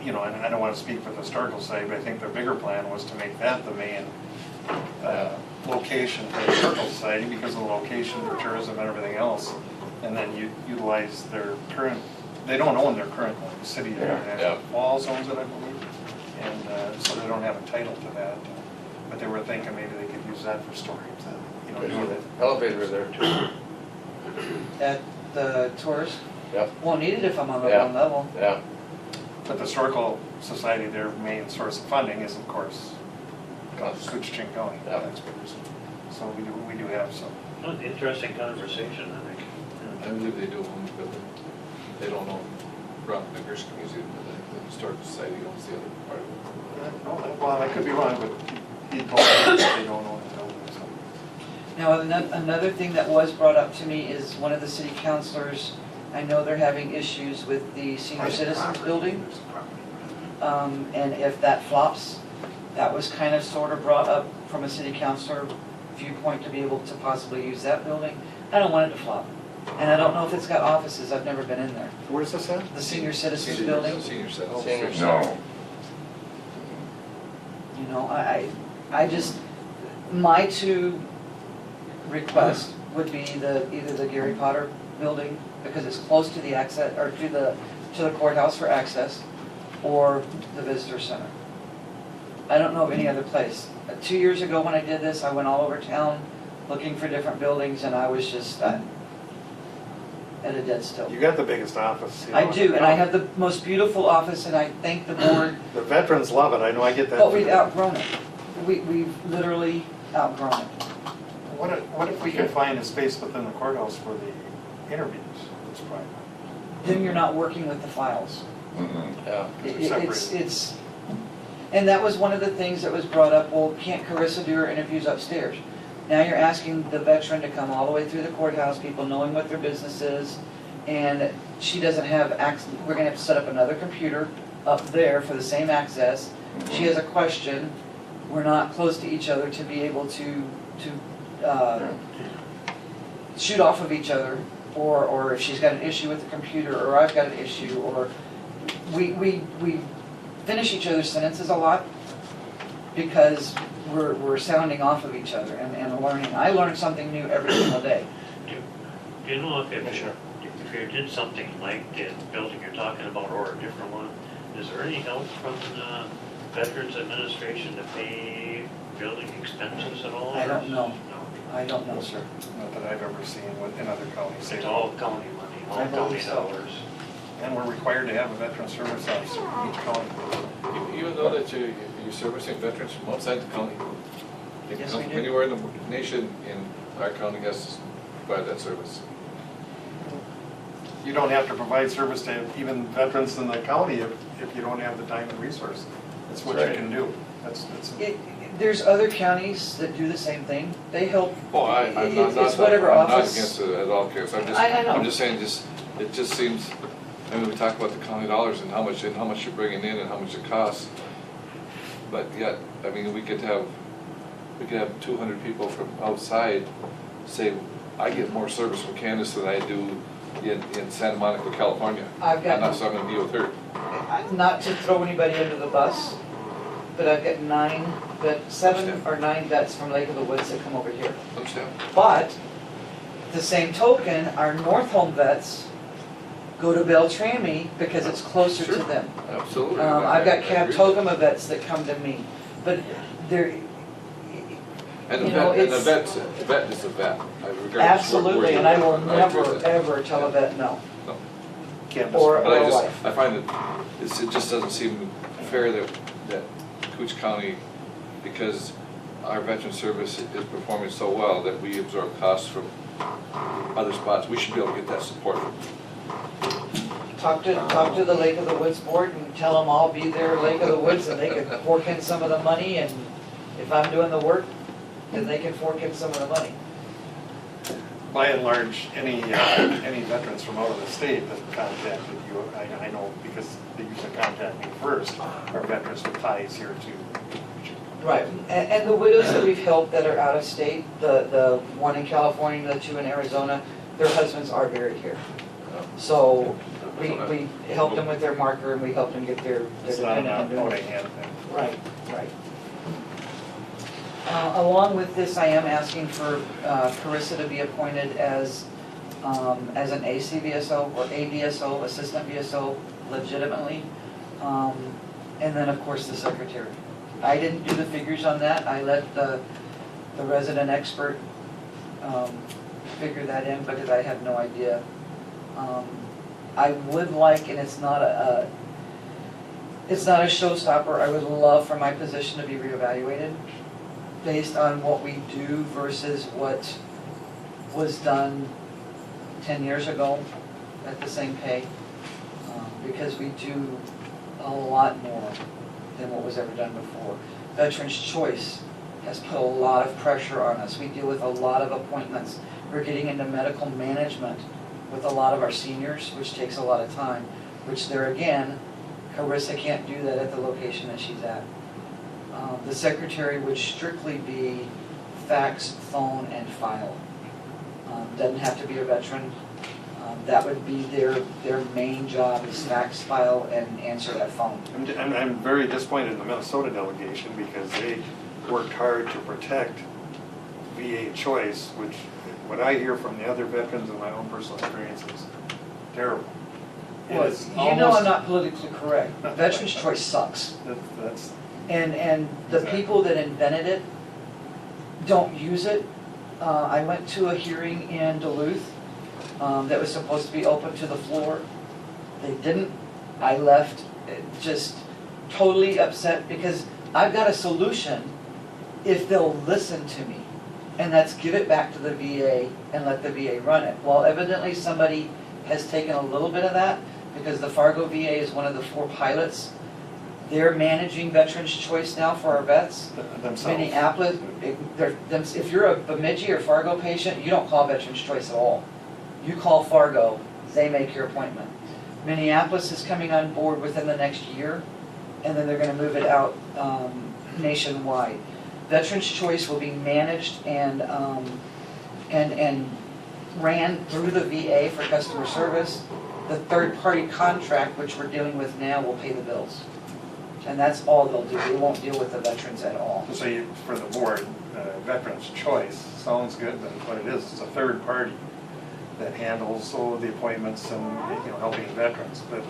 you know, and I don't want to speak for the Historical Society, but I think their bigger plan was to make that the main location for the Historical Society because of the location for tourism and everything else. And then you utilize their current, they don't own their current one, the city of International Falls owns it, I believe. And so they don't have a title to that. But they were thinking maybe they could use that for storage, you know, doing it.
Elevator there too.
At the tourist?
Yep.
Won't need it if I'm on the
Yeah.
one level.
Yeah.
But the Historical Society, their main source of funding is, of course, Koochiching County
Yeah.
taxpayers. So we do have some.
Well, interesting conversation, I think.
I believe they do own the building. They don't own Rock Nagurski Museum, but the Historic Society owns the other part of it.
Well, I could be wrong, but he told me that they don't own the building, so.
Now, another thing that was brought up to me is one of the city councilors, I know they're having issues with the senior citizens building. And if that flops, that was kind of sort of brought up from a city councilor viewpoint to be able to possibly use that building. I don't want it to flop. And I don't know if it's got offices, I've never been in there.
Where's this at?
The senior citizens building,
Senior center.
Senior
No.
you know, I just, my two requests would be either the Gary Potter building, because it's close to the access, or to the courthouse for access, or the visitor center. I don't know of any other place. 2 years ago when I did this, I went all over town looking for different buildings, and I was just at a dead still.
You got the biggest office. You know,
I do, and I have the most beautiful office, and I thank the board,
The veterans love it, I know, I get that.
but we've outgrown it. We've literally outgrown it.
What if we could find a space within the courthouse for the interviews? That's private.
Then you're not working with the files.
Yeah.
It's, and that was one of the things that was brought up, well, can't Carissa do her interviews upstairs? Now you're asking the veteran to come all the way through the courthouse, people knowing what their business is, and she doesn't have access, we're gonna have to set up another computer up there for the same access. She has a question, we're not close to each other to be able to shoot off of each other, or if she's got an issue with the computer, or I've got an issue, or we finish each other's sentences a lot because we're sounding off of each other and learning. I learn something new every single day.
Do you know if you did something like the building you're talking about, or a different one, is there any help from the Veterans Administration to pay building expenses at all?
I don't know.
No.
I don't know, sir.
Not that I've ever seen in other counties.
It's all county money, all
I
county
believe so.
dollars.
And we're required to have a veteran service officer in each county.
Even though that you're servicing veterans from outside the county, they can
Yes,
come
we
from
do.
anywhere in the nation, and our county has to provide that service.
You don't have to provide service to even veterans in the county if you don't have the time and resource. That's what you
Right.
can do. That's
There's other counties that do the same thing. They help.
Oh, I'm
It's whatever
not
office.
against it at all, Chris.
I know.
I'm just saying, it just seems, I mean, we talk about the county dollars and how much you're bringing in and how much it costs. But yet, I mean, we could have 200 people from outside say, I get more service from Candace than I do in Santa Monica, California.
I've got-
And that's what I'm gonna deal with her.
Not to throw anybody under the bus, but I've got 7 or 9 vets from Lake of the Woods that come over here.
Understand?
But the same token, our North Home vets go to Beltrami because it's closer to
Sure.
them.
Absolutely.
I've got
I
Cab
agree.
Togama vets that come to me, but they're,
And
you
a
know,
vet, and a
it's-
vet is a vet, regardless where
absolutely, and I will
agree
never,
with that.
ever tell a vet no.
Can't
Or-
But I
or
just,
wife.
I find it just doesn't seem fair that Cooch County, because our veteran service is performing so well, that we absorb costs from other spots. We should be able to get that support.
Talk to the Lake of the Woods board and tell them I'll be there, Lake of the Woods, and they can fork in some of the money, and if I'm doing the work, then they can fork in some of the money.
By and large, any veterans from out of the state that contacted you, I know because they used to contact me first, are veterans with ties here to Koochiching.
Right, and the widows that we've helped that are out of state, the one in California, the two in Arizona, their husbands are buried here. So we helped them with their marker and we helped them get their
It's not an
dependent and
outgoing
doing-
hand thing.
Right, right. Along with this, I am asking for Carissa to be appointed as an ACVSO or AVSO, Assistant VSO, legitimately. And then, of course, the secretary. I didn't do the figures on that. I let the resident expert figure that in because I have no idea. I would like, and it's not a showstopper, I would love for my position to be reevaluated based on what we do versus what was done 10 years ago at the same pay. Because we do a lot more than what was ever done before. Veterans Choice has put a lot of pressure on us. We deal with a lot of appointments. We're getting into medical management with a lot of our seniors, which takes a lot of time, which there again, Carissa can't do that at the location that she's at. The secretary would strictly be fax, phone, and file. Doesn't have to be a veteran. That would be their main job is fax, file, and answer that phone.
I'm very disappointed in the Minnesota delegation because they worked hard to protect VA choice, which what I hear from the other veterans and my own personal experience is terrible. It
Well,
is
you know I'm
almost-
not politically correct. Veterans Choice sucks.
That's,
And the people that invented it don't use it. I went to a hearing in Duluth that was supposed to be open to the floor. They didn't. I left just totally upset because I've got a solution if they'll listen to me. And that's give it back to the VA and let the VA run it. Well, evidently somebody has taken a little bit of that because the Fargo VA is one of the 4 pilots. They're managing Veterans Choice now for our vets.
themselves.
Minneapolis, if you're a Bemidji or Fargo patient, you don't call Veterans Choice at all. You call Fargo, they make your appointment. Minneapolis is coming on board within the next year, and then they're gonna move it out nationwide. Veterans Choice will be managed and ran through the VA for customer service. The third-party contract, which we're dealing with now, will pay the bills. And that's all they'll do. They won't deal with the veterans at all.
So you, for the board, Veterans Choice sounds good, but what it is, it's a third party that handles all the appointments and, helping veterans. But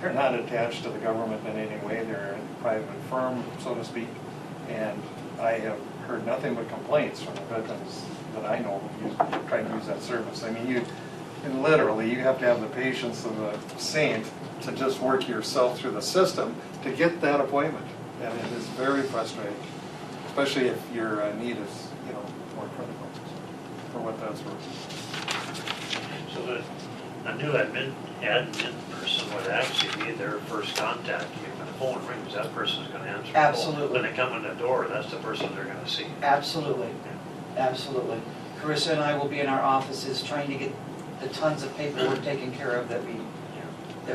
they're not attached to the government in any way. They're a private firm, so to speak. And I have heard nothing but complaints from the veterans that I know who try to use that service. I mean, and literally, you have to have the patience of a saint to just work yourself through the system to get that appointment. And it is very frustrating, especially if your need is, more critical for what that's worth.
So a new admin person would actually be their first contact. I mean, when the phone rings, that person's gonna answer the phone.
Absolutely.
When they come in the door, that's the person they're gonna see.
Absolutely, absolutely. Carissa and I will be in our offices trying to get the tons of paperwork taken care of that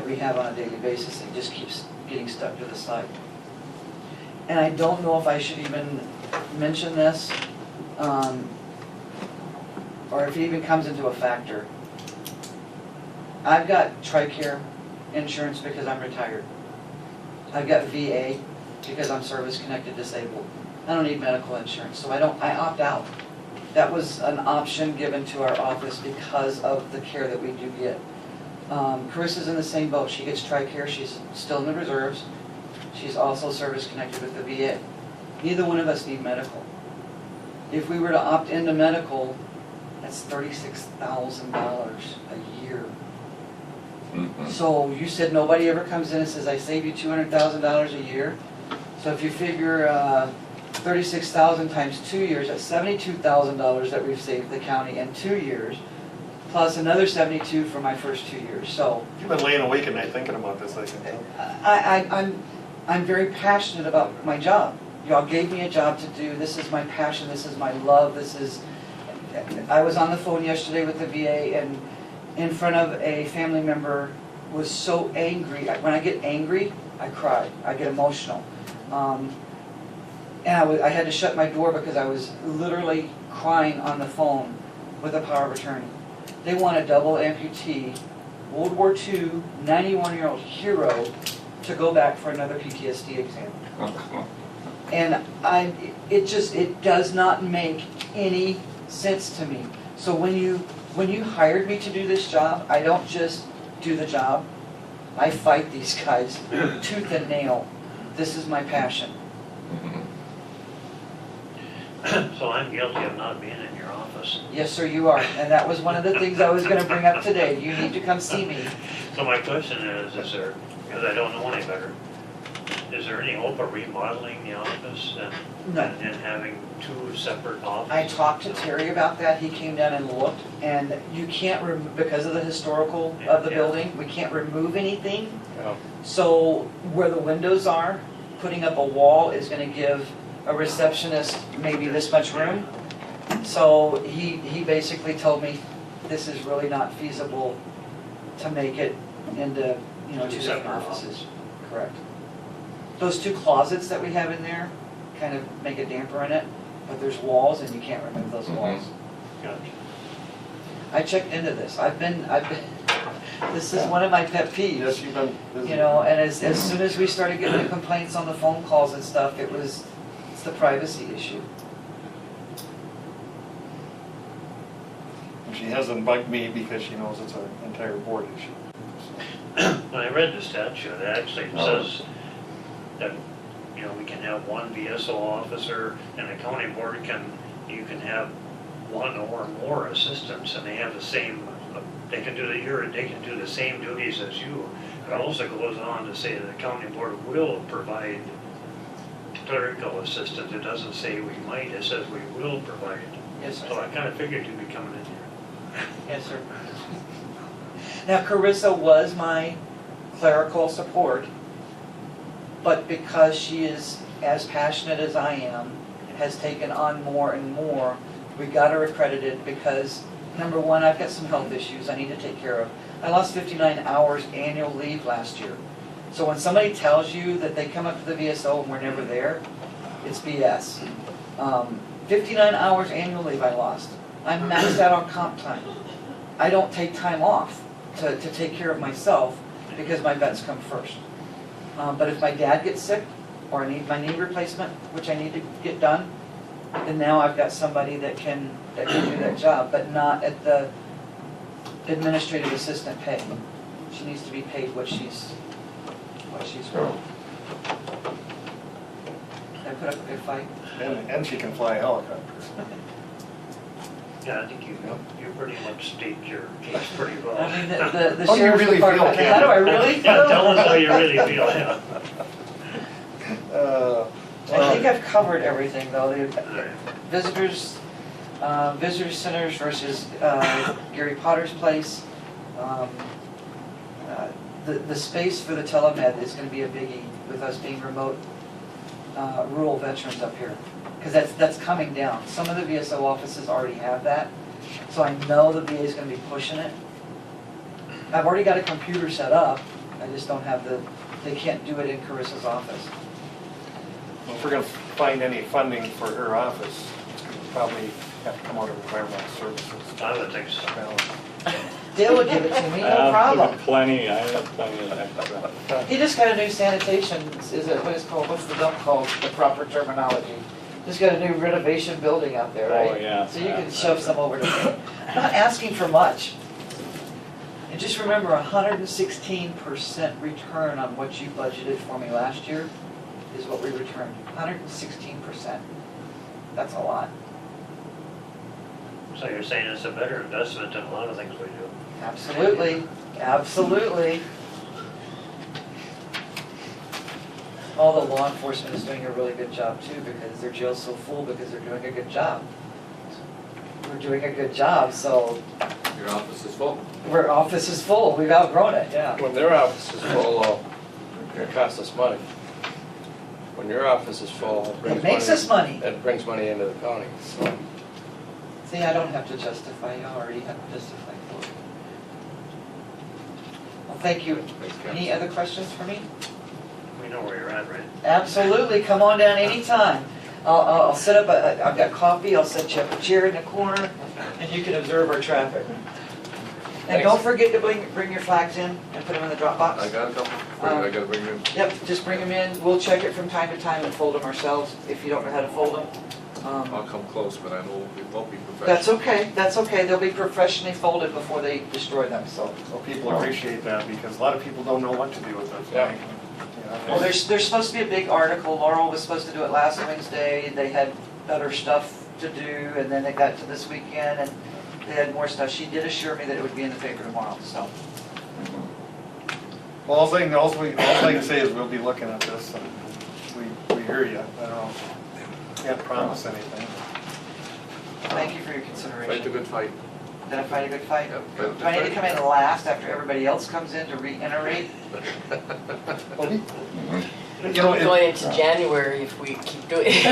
we have on a daily basis. It just keeps getting stuck to the side. And I don't know if I should even mention this, or if it even comes into a factor. I've got TRICARE insurance because I'm retired. I've got VA because I'm service-connected disabled. I don't need medical insurance, so I opt out. That was an option given to our office because of the care that we do get. Carissa's in the same boat. She gets TRICARE. She's still in the reserves. She's also service connected with the VA. Neither one of us need medical. If we were to opt into medical, that's $36,000 a year. So you said nobody ever comes in and says, I save you $200,000 a year. So if you figure 36,000 times 2 years, that's $72,000 that we've saved the county in 2 years, plus another 72 for my first 2 years. So
You've been laying awake at night thinking about this, I can tell.
I'm very passionate about my job. Y'all gave me a job to do. This is my passion. This is my love. I was on the phone yesterday with the VA and in front of a family member was so angry. When I get angry, I cry. I get emotional. And I had to shut my door because I was literally crying on the phone with a power of attorney. They want a double amputee, World War II, 91-year-old hero to go back for another PTSD exam. And it does not make any sense to me. So when you hired me to do this job, I don't just do the job. I fight these guys tooth and nail. This is my passion.
So I'm guilty of not being in your office.
Yes, sir, you are. And that was one of the things I was going to bring up today. You need to come see me.
So my question is there, because I don't know any better, is there any hope of remodeling the office
No.
and having two separate offices?
I talked to Terry about that. He came down and looked, and you can't because of the historical of the
Yeah.
building, we can't remove anything.
Yeah.
So where the windows are, putting up a wall is going to give a receptionist maybe this much room. So he basically told me this is really not feasible to make it into, two different offices. Correct. Those two closets that we have in there kind of make a damper in it, but there's walls and you can't remove those walls.
Gotcha.
I checked into this. I've been, this is one of my pet peeves.
Yes, you've been busy.
And as soon as we started getting the complaints on the phone calls and stuff, it's the privacy issue.
And she hasn't bugged me because she knows it's an entire board issue.
When I read the statute, it actually says that, we can have one VSO officer and the county board you can have one or more assistants and they have the same, they can do the same duties as you. It also goes on to say that the county board will provide clerical assistance. It doesn't say we might, it says we will provide.
Yes, sir.
So I kind of figured you'd be coming in here.
Yes, sir. Now, Carissa was my clerical support, but because she is as passionate as I am, has taken on more and more, we got her accredited because, number one, I've got some health issues I need to take care of. I lost 59 hours annual leave last year. So when somebody tells you that they come up to the VSO and we're never there, it's BS. 59 hours annual leave I lost. I'm maxed out on comp time. I don't take time off to take care of myself because my vets come first. But if my dad gets sick or I need my knee replacement, which I need to get done, then now I've got somebody that can do that job, but not at the administrative assistant pay. She needs to be paid what she's worth. Did I put up a good fight?
And she can fly a helicopter.
Yeah, I think you pretty much state your case pretty well.
I mean, the
How do you
sheriff's
really
department,
feel,
how do I
Ken?
really feel?
Yeah, tell us how you really feel, yeah.
I think I've covered everything though. The visitor centers versus Gary Potter's place. The space for the telemed is going to be a biggie with us being remote rural veterans up here. Because that's coming down. Some of the VSO offices already have that. So I know the VA is going to be pushing it. I've already got a computer set up. I just don't have they can't do it in Carissa's office.
Well, if we're gonna find any funding for her office, it's gonna probably have to come out of environmental services.
I would think so.
Dale would give it to me, no problem.
I have plenty of extra.
He just got a new sanitation, is it what it's called, what's the dump called, the proper terminology? Just got a new renovation building out there,
Oh,
right?
yeah.
So you can shove some over to me. I'm not asking for much. And just remember, 116% return on what you budgeted for me last year is what we returned. 116%. That's a lot.
So you're saying it's a better investment than a lot of things we do?
Absolutely, absolutely. All the law enforcement is doing a really good job too, because their jail's so full because they're doing a good job. We're doing a good job, so
Your office is full.
our office is full, we've outgrown it, yeah.
When their office is full, it costs us money. When your office is full, it brings
It
money.
makes us money.
It brings money into the county, so.
See, I don't have to justify, you already have to justify for it. Well, thank you. Any other questions for me?
We know where you're at, right?
Absolutely, come on down anytime. I'll set up I've got coffee, I'll set you up a chair in the corner, and you can observe our traffic. And don't forget to bring your flags in and put them in the Dropbox.
I got a couple, I gotta bring you.
Yep, just bring them in, we'll check it from time to time and fold them ourselves, if you don't know how to fold them.
I'll come close, but I know it won't be professional.
That's okay, they'll be professionally folded before they destroy them, so.
So people appreciate that because a lot of people don't know what to do with their flag.
Well, there's supposed to be a big article, Laurel was supposed to do it last Wednesday, they had other stuff to do, and then they got to this weekend, and they had more stuff. She did assure me that it would be in the paper tomorrow, so.
Well, all I can say is we'll be looking at this and we hear you. I don't know, can't promise anything.
Thank you for your
Fight the
consideration.
good fight.
Did I fight a good fight?
Yep, fight the
Do I need to
good
come in last after everybody else comes in to reiterate?
You know,
Going into January if we keep doing it.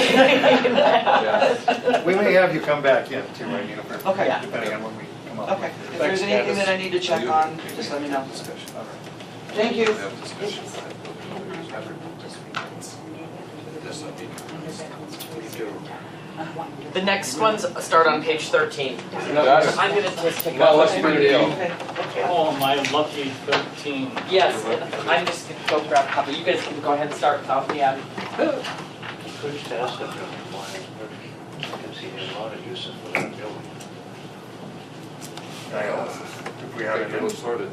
we may have you come back in too, I mean, if
Okay.
we're, depending on when we come up.
Okay, if there's anything that I need to check on, just let me know.
Discussion.
Thank you.
Have discussion. That's not me.
The next ones start on page 13.
Got it.
I'm gonna just take
Now,
off.
what's your deal?
Okay.
Oh, my lucky 13.
Yes, I'm just gonna go grab a copy. You guys can go ahead and start without me.
Could test it, I can see there's a lot of uses for that building.
If we have
Take
it
a
in.
little sorted.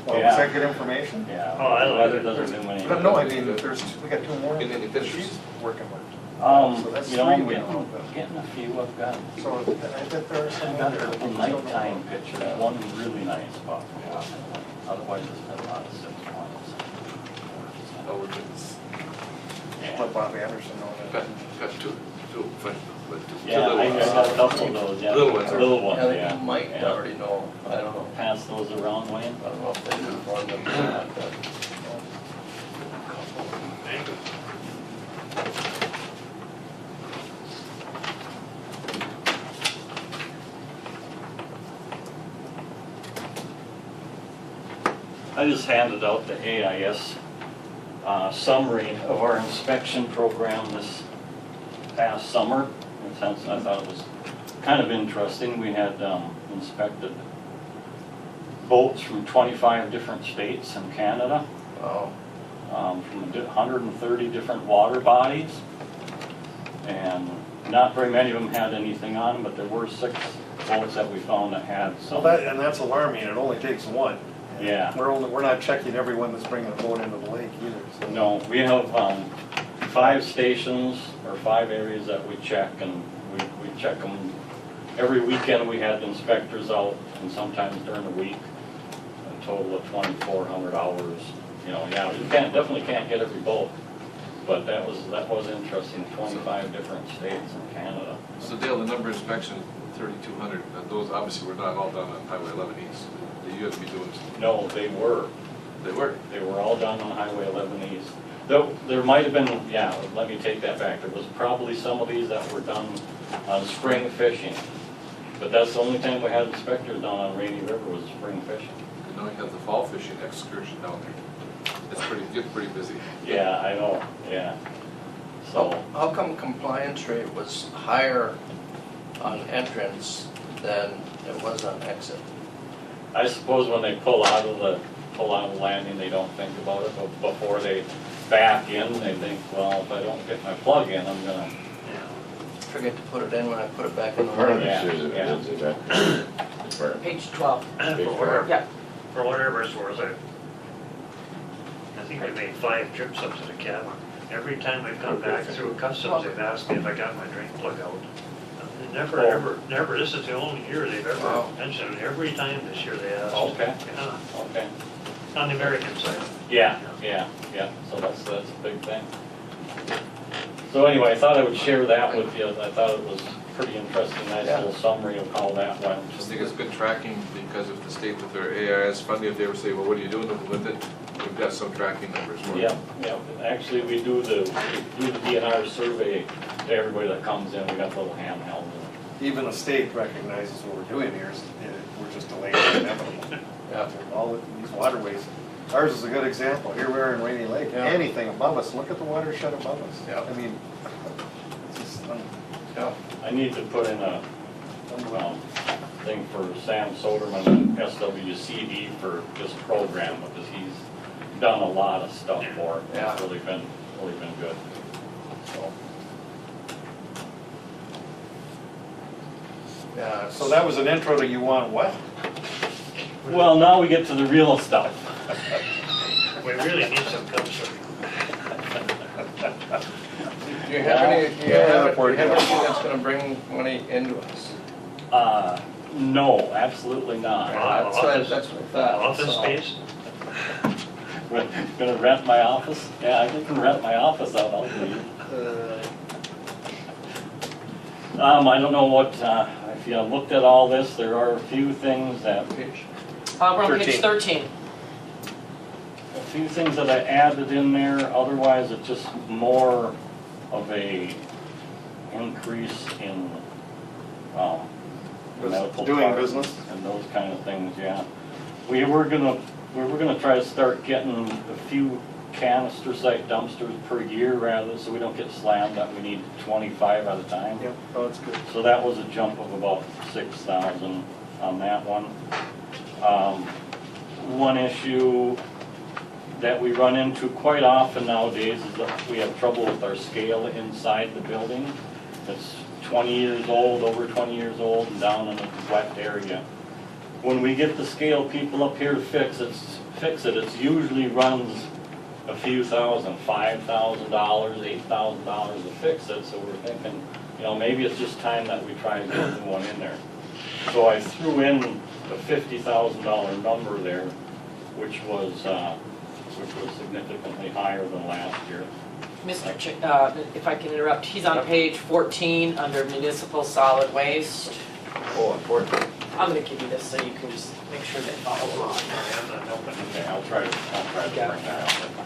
Well, was that good information?
Yeah.
Oh, I like
Weather
it.
doesn't do anything.
But no, I mean, we got two more
Get any pictures?
she's working with. So that's
You know,
three
I'm
we know of.
getting a few I've got.
So I bet there are some
I've got
other.
a couple nighttime pictures, one really nice spot. Otherwise, it's been a lot of 6 points.
Oh, we're just,
Let Bob Anderson know that.
got two, but two
Yeah,
little
I got a
ones.
couple of those, yeah.
Little ones.
Little ones,
Yeah,
yeah.
they might
Yeah.
already know, I don't know.
Pass those around, Wayne.
I don't know if they informed them or not, but.
I just handed out the AIS summary of our inspection program this past summer. And since I thought it was kind of interesting, we had inspected boats from 25 different states and Canada,
Oh,
from 130 different water bodies. And not very many of them had anything on them, but there were 6 boats that we found that had
Well,
some.
that's alarming, it only takes one.
Yeah.
We're not checking everyone that's bringing a boat into the lake either, so.
No, we have 5 stations or 5 areas that we check, and we check them every weekend. We had inspectors out, and sometimes during the week, a total of 2,400 hours. You know, yeah, you definitely can't get every boat, but that was interesting. 25 different states in Canada.
So Dale, the number of inspection, 3,200, those obviously were not all done on Highway 11 East. You had to be doing some.
No, they were.
They were.
They were all done on Highway 11 East. Though, there might have been, yeah, let me take that back. There was probably some of these that were done on spring fishing. But that's the only time we had inspectors down on Rainy River was spring fishing.
You know, you have the fall fishing excursion down there. It's gets pretty busy.
Yeah, I know, yeah. So,
how come compliance rate was higher on entrance than it was on exit?
I suppose when they pull out of the landing, they don't think about it, but before they back in, they think, well, if I don't get my plug in, I'm gonna
forget to put it in when I put it back in the
Part of
order.
this is that.
Page 12.
Page
For whatever,
Yeah.
for whatever it's worth, I think I made 5 trips up to the cabin. Every time I've come back through customs, they've asked me if I got my drain plug out. Never, never, this is the only year they've ever
Wow.
mentioned it. Every time this year they asked.
Okay.
Yeah,
Okay.
on the American side.
Yeah, so that's a big thing. So anyway, I thought I would share that with you. I thought it was pretty interesting, nice
Yeah.
little summary of how that went.
I just think it's good tracking because if the state with their AIS funding, if they ever say, well, what are you doing with it? We've got some tracking numbers for it.
Yeah, actually, we do the DNR survey to everybody that comes in. We got the little handheld.
Even the state recognizes what we're doing here, we're just delaying the inevitable.
Yeah.
All of these waterways, ours is a good example, here we are in Rainy Lake,
Yeah.
anything above us, look at the watershed above us.
Yeah.
I mean, it's just,
Yeah.
I need to put in a thing for Sam Soderman at SWCD for this program because he's done a lot of stuff for it.
Yeah.
It's really been good. So.
Yeah,
so that was an intro to you want what?
Well, now we get to the real stuff.
We really need some coast.
Do you have anything that's gonna bring money into us?
No, absolutely not.
That's what I thought.
Office
so.
space?
We're gonna rent my office? Yeah, I can rent my office out, I'll leave. I don't know what, if you looked at all this, there are a few things that,
We're on page 13.
a few things that I added in there, otherwise it's just more of a increase in, medical
Doing
parts
business?
and those kind of things, yeah. We were gonna try to start getting a few canister site dumpsters per year rather, so we don't get slammed up, we need 25 at a time.
Yep, oh, that's good.
So that was a jump of about 6,000 on that one. One issue that we run into quite often nowadays is that we have trouble with our scale inside the building. It's 20 years old, over 20 years old, and down in a wet area. When we get the scale people up here to fix it, it usually runs a few thousand, $5,000, $8,000 to fix it, so we're thinking, maybe it's just time that we try and get a new one in there. So I threw in a $50,000 number there, which was significantly higher than last year.
Mr. If I can interrupt, he's on page 14 under municipal solid waste.
Oh, important.
I'm gonna give you this so you can just make sure they follow along.
Okay, I'll try to bring that up.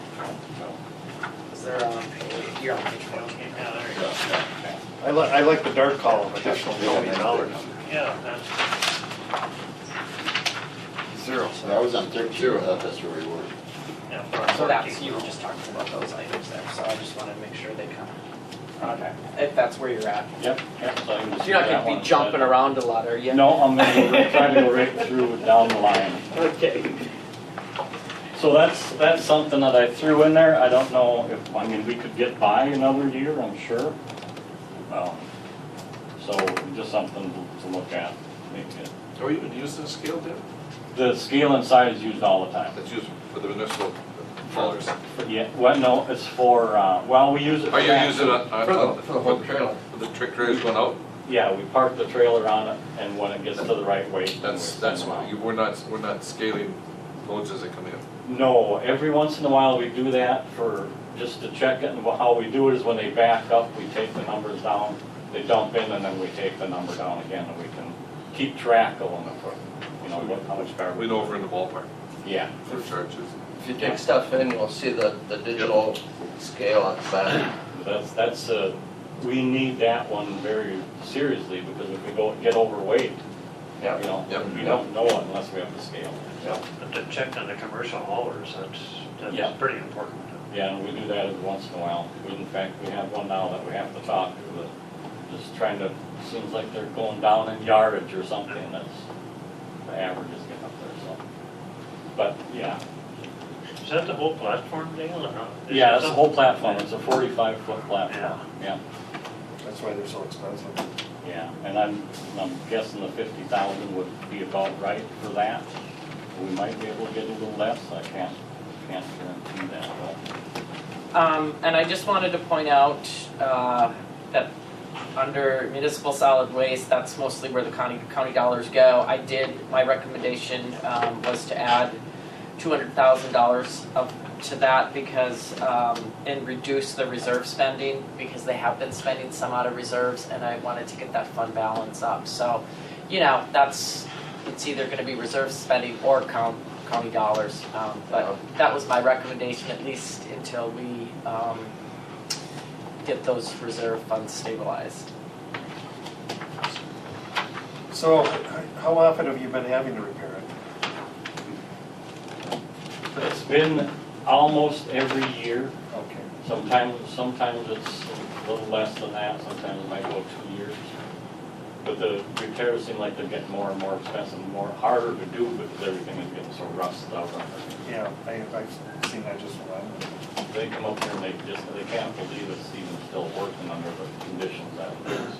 Is there on page, you're on page 14.
Yeah, there you go.
I like the dark column, additional $20.
Yeah, that's,
Zero.
That was on 13, I thought that's where we were.
yeah.
So that's, you were just talking about those items there, so I just wanted to make sure they come. Okay, if that's where you're at.
Yep, so I can just.
You're not
do that
gonna
one
be jumping
instead.
around a lot, are you?
No, I'm gonna try to go right through down the line.
Okay.
So that's something that I threw in there. I don't know if, we could get by another year, I'm sure. So just something to look at.
Are you even using the scale, Deb?
The scale inside is used all the time.
That's used for the municipal dollars.
Yeah, well, no, it's for, we use it.
Are you using it
For the whole trailer.
For the trailer's going out?
Yeah, we park the trailer on it, and when it gets to the right weight. then we
That's
send them
why,
out.
we're not scaling loads as they come in.
No, every once in a while we do that just to check it, and how we do it is when they back up, we take the numbers down, they dump in, and then we take the number down again, and we can keep track of them for, how much garbage.
We know if we're in the ballpark
Yeah.
for charges.
If you take stuff in, you'll see the digital scale on the back.
We need that one very seriously, because if we get overweight,
Yeah.
Yep.
we don't know it unless we have the scale.
But to check on the commercial haulers,
Yeah.
that's pretty important.
Yeah, and we do that every once in a while. In fact, we have one now that we have to talk to, just trying to, seems like they're going down in yardage or something, the average is getting up there, so. But, yeah.
Is that the whole platform, Dale, or not?
Yeah, it's the whole platform, it's a 45-foot platform, yeah.
That's why they're so expensive.
Yeah, and I'm guessing the 50,000 would be about right for that. We might be able to get a little less, I can't guarantee that, but.
And I just wanted to point out that under municipal solid waste, that's mostly where the county dollars go. My recommendation was to add $200,000 to that because, and reduce the reserve spending because they have been spending some out of reserves and I wanted to get that fund balance up. So, it's either gonna be reserve spending or county dollars. But that was my recommendation, at least until we get those reserve funds stabilized.
So how often have you been having to repair it?
It's been almost every year.
Okay.
Sometimes it's a little less than that, sometimes it might go 2 years. But the repairs seem like they're getting more and more expensive, and harder to do because everything is getting so rusted out.
Yeah, I've seen that just one.
They come up here and they can't believe it's even still working under the conditions that it is.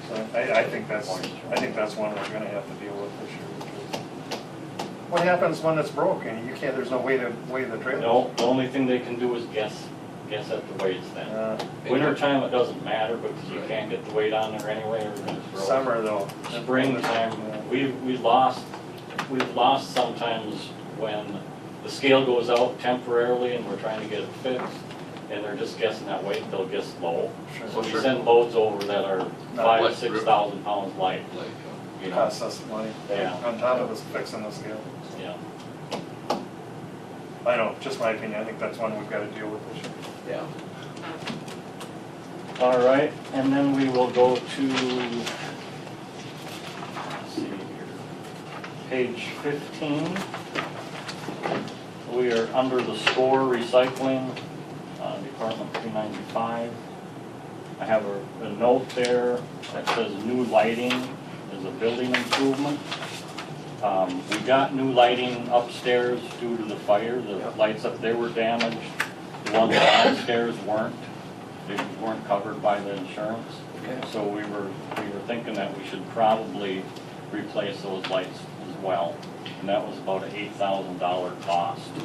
So I think that's one we're gonna have to deal with this year. Because what happens when it's broken? You can't, there's no way to weigh the trailer.
No, the only thing they can do is guess at the weights then. Winter time it doesn't matter because you can't get the weight on there anyway, everything's broken.
Summer though.
Springtime, we've lost sometimes when the scale goes out temporarily and we're trying to get it fixed, and they're just guessing that weight, they'll guess low. So we send loads over that are 5,000 to 6,000 pounds light. You know,
Costs us money.
Yeah.
On top of us fixing the scale.
yeah.
I know, just my opinion, I think that's one we've gotta deal with this year.
Yeah.
All right, and then we will go to, let's see here, page 15. We are under the store recycling, Department 395. I have a note there that says new lighting is a building improvement. We got new lighting upstairs due to the fire. The lights up there were damaged. The ones downstairs weren't. They weren't covered by the insurance. So we were thinking that we should probably replace those lights as well. And that was about an $8,000 cost to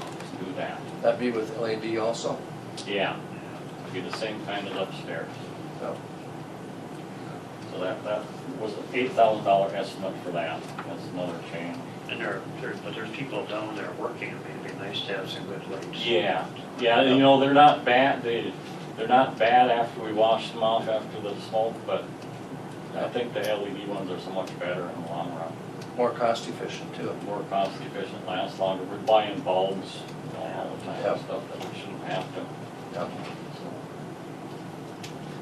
do that.
That'd be with LED also?
Yeah, it'd be the same kind as upstairs.
Oh.
So that was an $8,000 estimate for that. That's another change.
And but there's people down there working, it'd be nice to have some good lights.
Yeah, they're not bad. They're not bad after we wash them off after the smoke, but I think the LED ones are so much better in the long run.
More cost efficient too.
More cost efficient, last longer. We're buying bulbs all the time,
Yep.
stuff that we shouldn't have to.
Yep.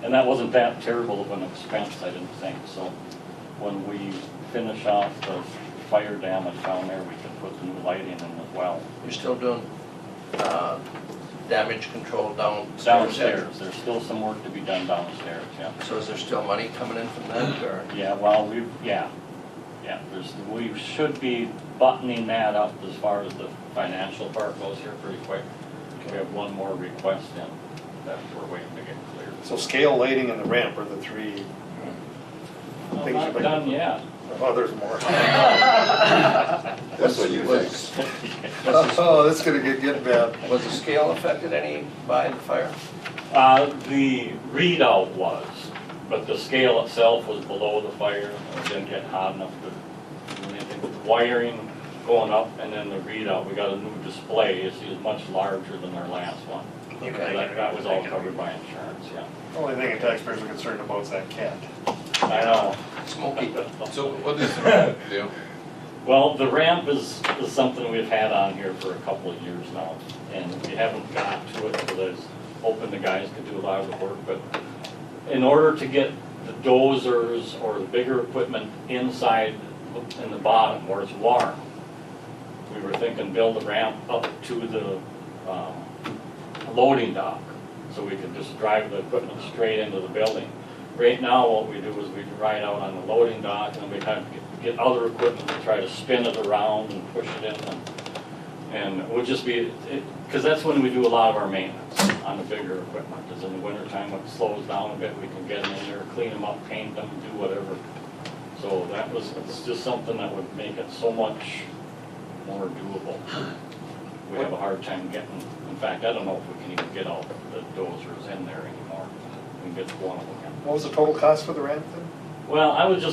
And that wasn't that terrible of an expense, I didn't think. So when we finish off the fire damage down there, we can put the new lighting in as well.
You're still doing damage control downstairs?
Downstairs, there's still some work to be done downstairs, yeah.
So is there still money coming in from that, or?
Yeah, well, we should be buttoning that up as far as the financial part goes here pretty quick. We have one more request in that we're waiting to get cleared.
So scale, lighting, and the ramp are the three
Well,
things
not
you've been.
done yet.
Oh, there's more.
That's what you think.
Oh, that's gonna get bad.
Was the scale affected any by the fire?
The readout was, but the scale itself was below the fire. It didn't get hot enough to do anything. With wiring going up and then the readout, we got a new display. It's much larger than our last one.
Okay.
That was all covered by insurance, yeah.
The only thing the taxpayers are concerned about is that cat.
I know.
Smoky.
So what is the ramp deal?
Well, the ramp is something we've had on here for a couple of years now, and we haven't got to it, so there's hoping the guys could do a lot of the work, but in order to get the dozers or the bigger equipment inside in the bottom where it's warm, we were thinking build a ramp up to the loading dock, so we could just drive the equipment straight into the building. Right now, what we do is we ride out on the loading dock, and we kind of get other equipment to try to spin it around and push it in, And we'll just be, because that's when we do a lot of our maintenance on the bigger equipment, because in the wintertime, when it slows down a bit, we can get them in there, clean them up, paint them, do whatever. So it's just something that would make it so much more doable. We have a hard time getting, in fact, I don't know if we can even get all the dozers in there anymore. We can get one of them in.
What was the total cost for the ramp then?
Well, I was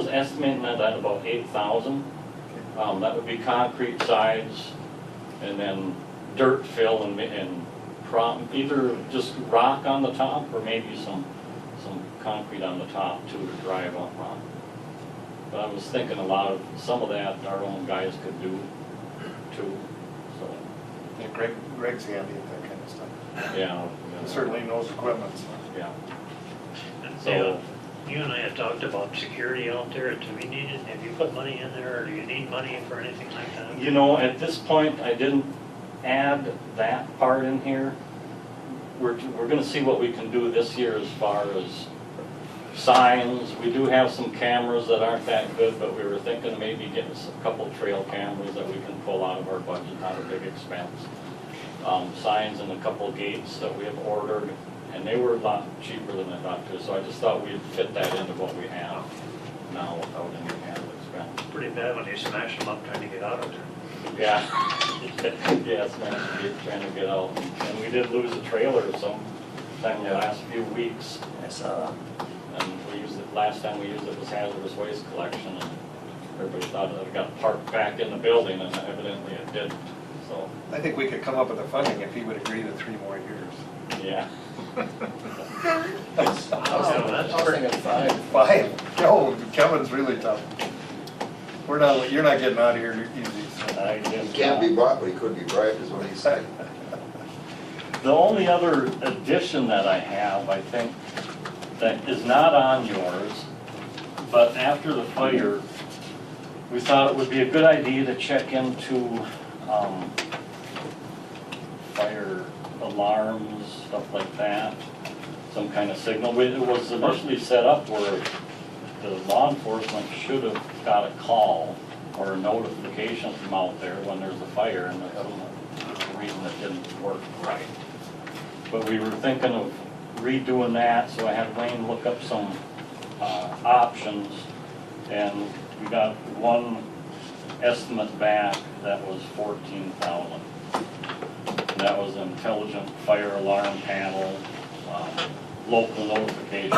estimating that at about 8,000. That would be concrete sides and then dirt fill and either just rock on the top or maybe some concrete on the top too to drive up on. But I was thinking some of that our own guys could do too, so.
Yeah, Greg's handy at that kind of stuff.
Yeah.
He certainly knows equipment, so.
Yeah.
So, you and I had talked about security out there, do we need it, have you put money in there, or do you need money for anything like that?
You know, at this point, I didn't add that part in here. We're gonna see what we can do this year as far as signs. We do have some cameras that aren't that good, but we were thinking of maybe getting a couple trail cameras that we can pull out of our budget, not a big expense. Signs and a couple gates that we have ordered, and they were a lot cheaper than I thought too, so I just thought we'd fit that into what we have now without any added expense.
Pretty bad when you smash them up trying to get out of there.
Yeah. Yeah, smash the gate trying to get out, and we did lose a trailer sometime in the last few weeks.
I saw
And we used it, last time we used it was hazardous waste collection, and everybody thought that it got parked back in the building, and evidently it didn't, so,
I think we could come up with the funding if he would agree to 3 more years.
yeah.
That's
Starting at 5.
5? No, Kevin's really tough. You're not getting out of here easy, so.
I
He
guess
can't be
not.
bought, but he could be bribed, is what he said.
The only other addition that I have, I think, that is not on yours, but after the fire, we thought it would be a good idea to check into fire alarms, stuff like that, some kind of signal. It was initially set up where the law enforcement should have got a call or a notification from out there when there's a fire, and for some reason it didn't work right. But we were thinking of redoing that, so I had Wayne look up some options, and we got one estimate back that was 14,000. That was an intelligent fire alarm panel, local notification,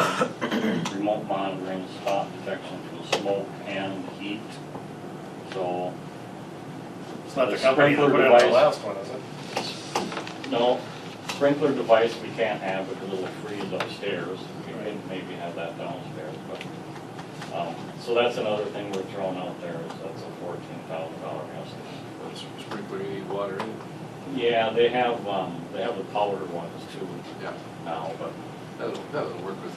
remote monitoring, spot detection from smoke and heat. So
It's not the
The
company that
sprinkler
put in the
device.
last one, is it?
no, sprinkler device we can't have because it'll freeze upstairs. We can maybe have that downstairs, but, so that's another thing we're throwing out there, is that's a $14,000 estimate.
Sprinkler, you need water in it?
Yeah, they have the powdered ones too
Yeah,
now, but
that'll work with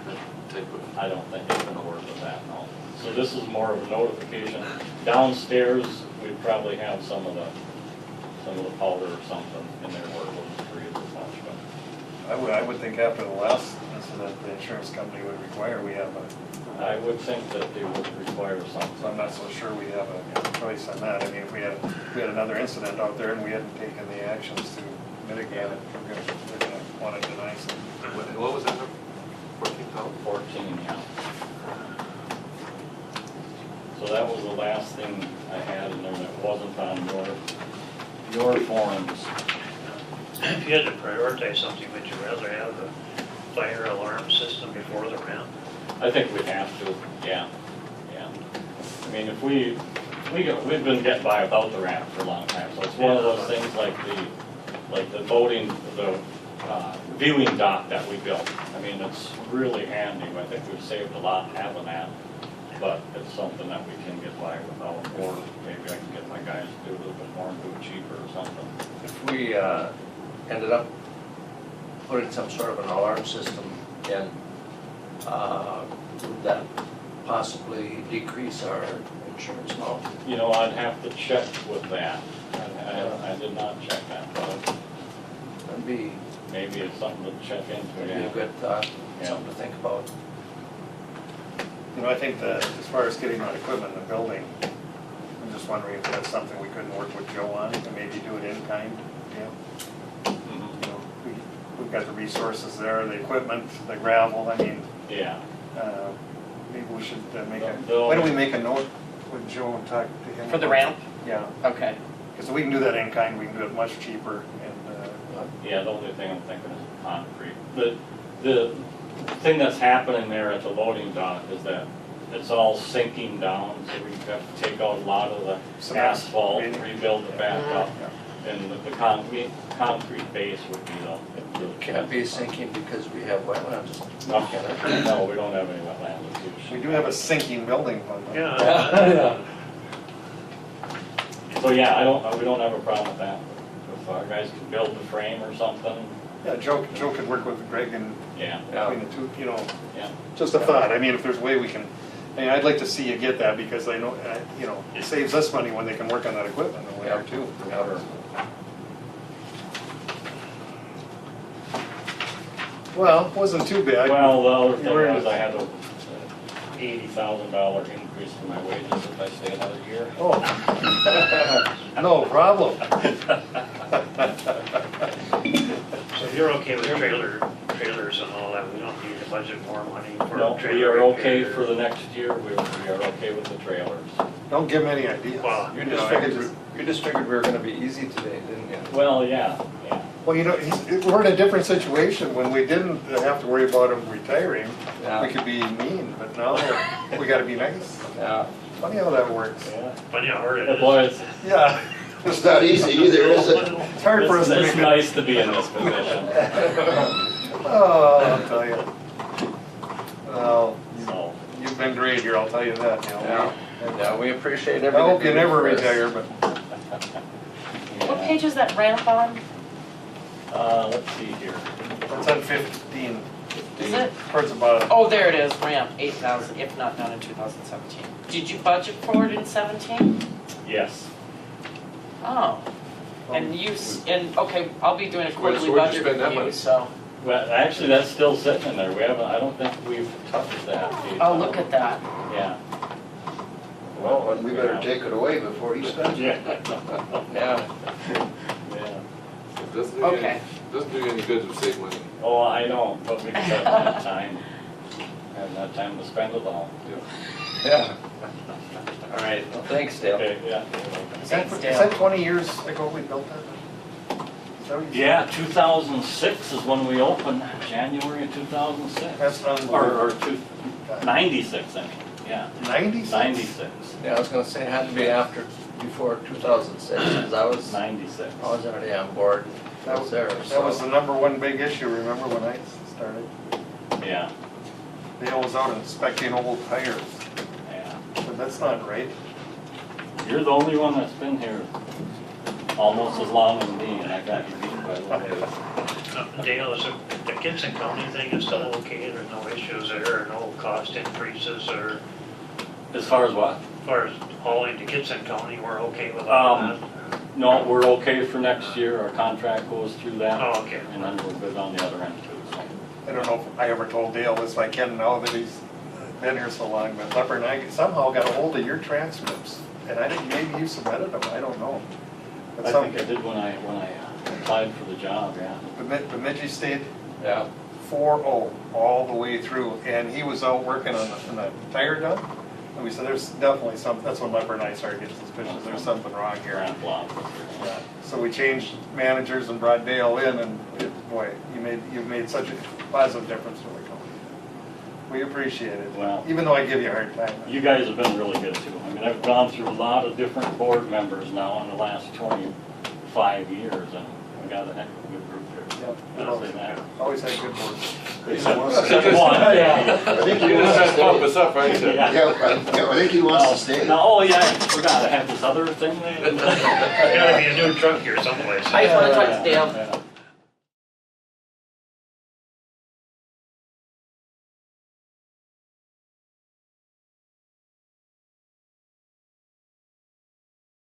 that type of.
I don't think it's gonna work with that, no. So this is more of a notification. Downstairs, we'd probably have some of the powder or something in there where it wouldn't freeze as much, but
I would think after the last incident, the insurance company would require we have a,
I would think that they would require
so
something.
I'm not so sure we have a choice on that. I mean, if we had another incident out there and we hadn't taken the actions to mitigate it, they're gonna wanna deny something.
What was that number? 14,000?
14, yeah. So that was the last thing I had in there that wasn't on your forms.
If you had to prioritize something, would you rather have the fire alarm system before the ramp?
I think we'd have to, yeah. I mean, if we've been getting by without the ramp for a long time, so it's one of those things like the boating, the viewing dock that we built. I mean, it's really handy. I think we've saved a lot having that, but it's something that we can get by without, or maybe I can get my guys to do a little bit more and do it cheaper or something.
If we ended up putting some sort of an alarm system in, would that possibly decrease our insurance amount?
You know, I'd have to check with that. I did not check that, but
That'd be,
maybe it's something to check into,
that'd be a
yeah.
good thought,
Yeah.
something to think about.
You know, I think that as far as getting that equipment in the building, I I'm just wondering if that's something we couldn't work with Joe on, and maybe do it in kind, yeah. You know, we've got the resources there, the equipment, the gravel, I mean,
Yeah.
maybe we should make a,
They'll-
why don't we make a note with Joe and talk to him?
For the
about-
ramp?
Yeah,
Okay.
because we can do that in kind, we can do it much cheaper, and,
Yeah, the only thing I'm thinking is concrete. The thing that's happening there at the loading dock is that it's all sinking down, so we've got to take out a lot of the
Cement.
asphalt, rebuild it back up.
yeah.
And the concrete base would be the.
Can't be sinking because we have wetlands.
No, we don't have any wetlands.
We do have a sinking building fund. though.
Yeah.
So yeah, we don't have a problem with that. If our guys can build the frame or something,
Yeah, Joe could work with Greg and
yeah,
between the two, you know,
yeah.
just a thought, I mean, if there's a way we can, I mean, I'd like to see you get that, because I know, you know, it saves us money when they can work on that equipment in the winter too. Well, it wasn't too bad.
Well, the other
You
thing
were-
was I had a $80,000 increase in my wages if I stay another year.
Oh, no problem.
So you're okay with trailers and all that, we don't need to budget more money for
No,
trailer
we are okay
repair?
for the next year, we are okay with the trailers.
Don't give them any ideas.
Well,
You
You
just
know,
figured, you just figured we were gonna be easy today, didn't you?
Well, yeah.
Well, you know, we're in a different situation. When we didn't have to worry about him retiring,
Yeah.
we could be mean, but now we gotta be nice.
Yeah.
Funny how that works.
Yeah.
Funny how hard it
It
is.
was,
Yeah,
It's not easy either, is it?
it's hard for us to
it's
make it.
nice to be in this position,
Oh, I'll tell you. Well,
so.
you've been great here, I'll tell you that, you know.
Yeah, yeah, we appreciate
I
everything.
hope you
do
never
for us.
retire, but
What page is that ramp on?
Let's see here.
it's on 15,
Is it?
towards the bottom.
Oh, there it is, ramp, 8,000, if not done in 2017. Did you budget for it in 17?
Yes.
Oh, and okay, I'll be doing a quarterly
where'd you
budget
spend that
review,
money?
so,
Well, actually, that's still sitting in there, I don't think we've touched that.
oh, look at that.
Yeah.
Well, we better take it away before he spends it.
Yeah.
Yeah.
It doesn't do
Okay.
doesn't do you any good to save money.
Oh, I know, but we just haven't had time, time to spend it all.
Yeah. All right, well, thanks, Dale.
Okay, yeah.
Is that 20 years ago we built that? Is that what you said?
Yeah, 2006 is when we opened, January of 2006.
That's
Or
unbelievable.
96, I mean, yeah,
96?
96,
Yeah, I was gonna say it had to be before 2006, because I was
96.
already on board.
That was
there,
That was the #1 big issue, remember, when I started?
Yeah,
Dale was out inspecting old tires,
yeah.
but that's not right.
You're the only one that's been here almost as long as me, and I got you beat by a little bit.
Dale, is the Kitson County thing is still okay, there's no issues there, no cost increases, or
As far as what?
as far as hauling to Kitson County, we're okay with all that?
No, we're okay for next year, our contract goes through that.
Oh, okay.
And then we're good on the other end too, so.
I don't know if I ever told Dale this, I can now that he's been here so long, but Leper and I somehow got a hold of your transcripts, and I think maybe you submitted them, I don't know. But
I
some,
think I did when I applied for the job, yeah.
Bemidji stayed
Yeah.
4-0 all the way through, and he was out working on the tire dump, and we said, there's definitely something, that's when Leper and I started getting suspicious, there's something wrong here.
Grant block.
Yeah. So we changed managers and brought Dale in, and boy, you've made such a positive difference to the company. We appreciate it,
Well,
even though I give you a hard time.
you guys have been really good too. I mean, I've gone through a lot of different board members now in the last 25 years, and we got a heck of a good group here.
Yep.
I'll say that.
Always had good boards.
Except
One.
one.
I think
You
he
just
wants
had
to
to pump
stay.
us up, right?
Yeah.
Yeah, I think he wants to stay.
No, oh yeah, I forgot, I have this other thing.
There's gotta be a new truck here someplace.
I just wanna talk to Dale.
Yeah.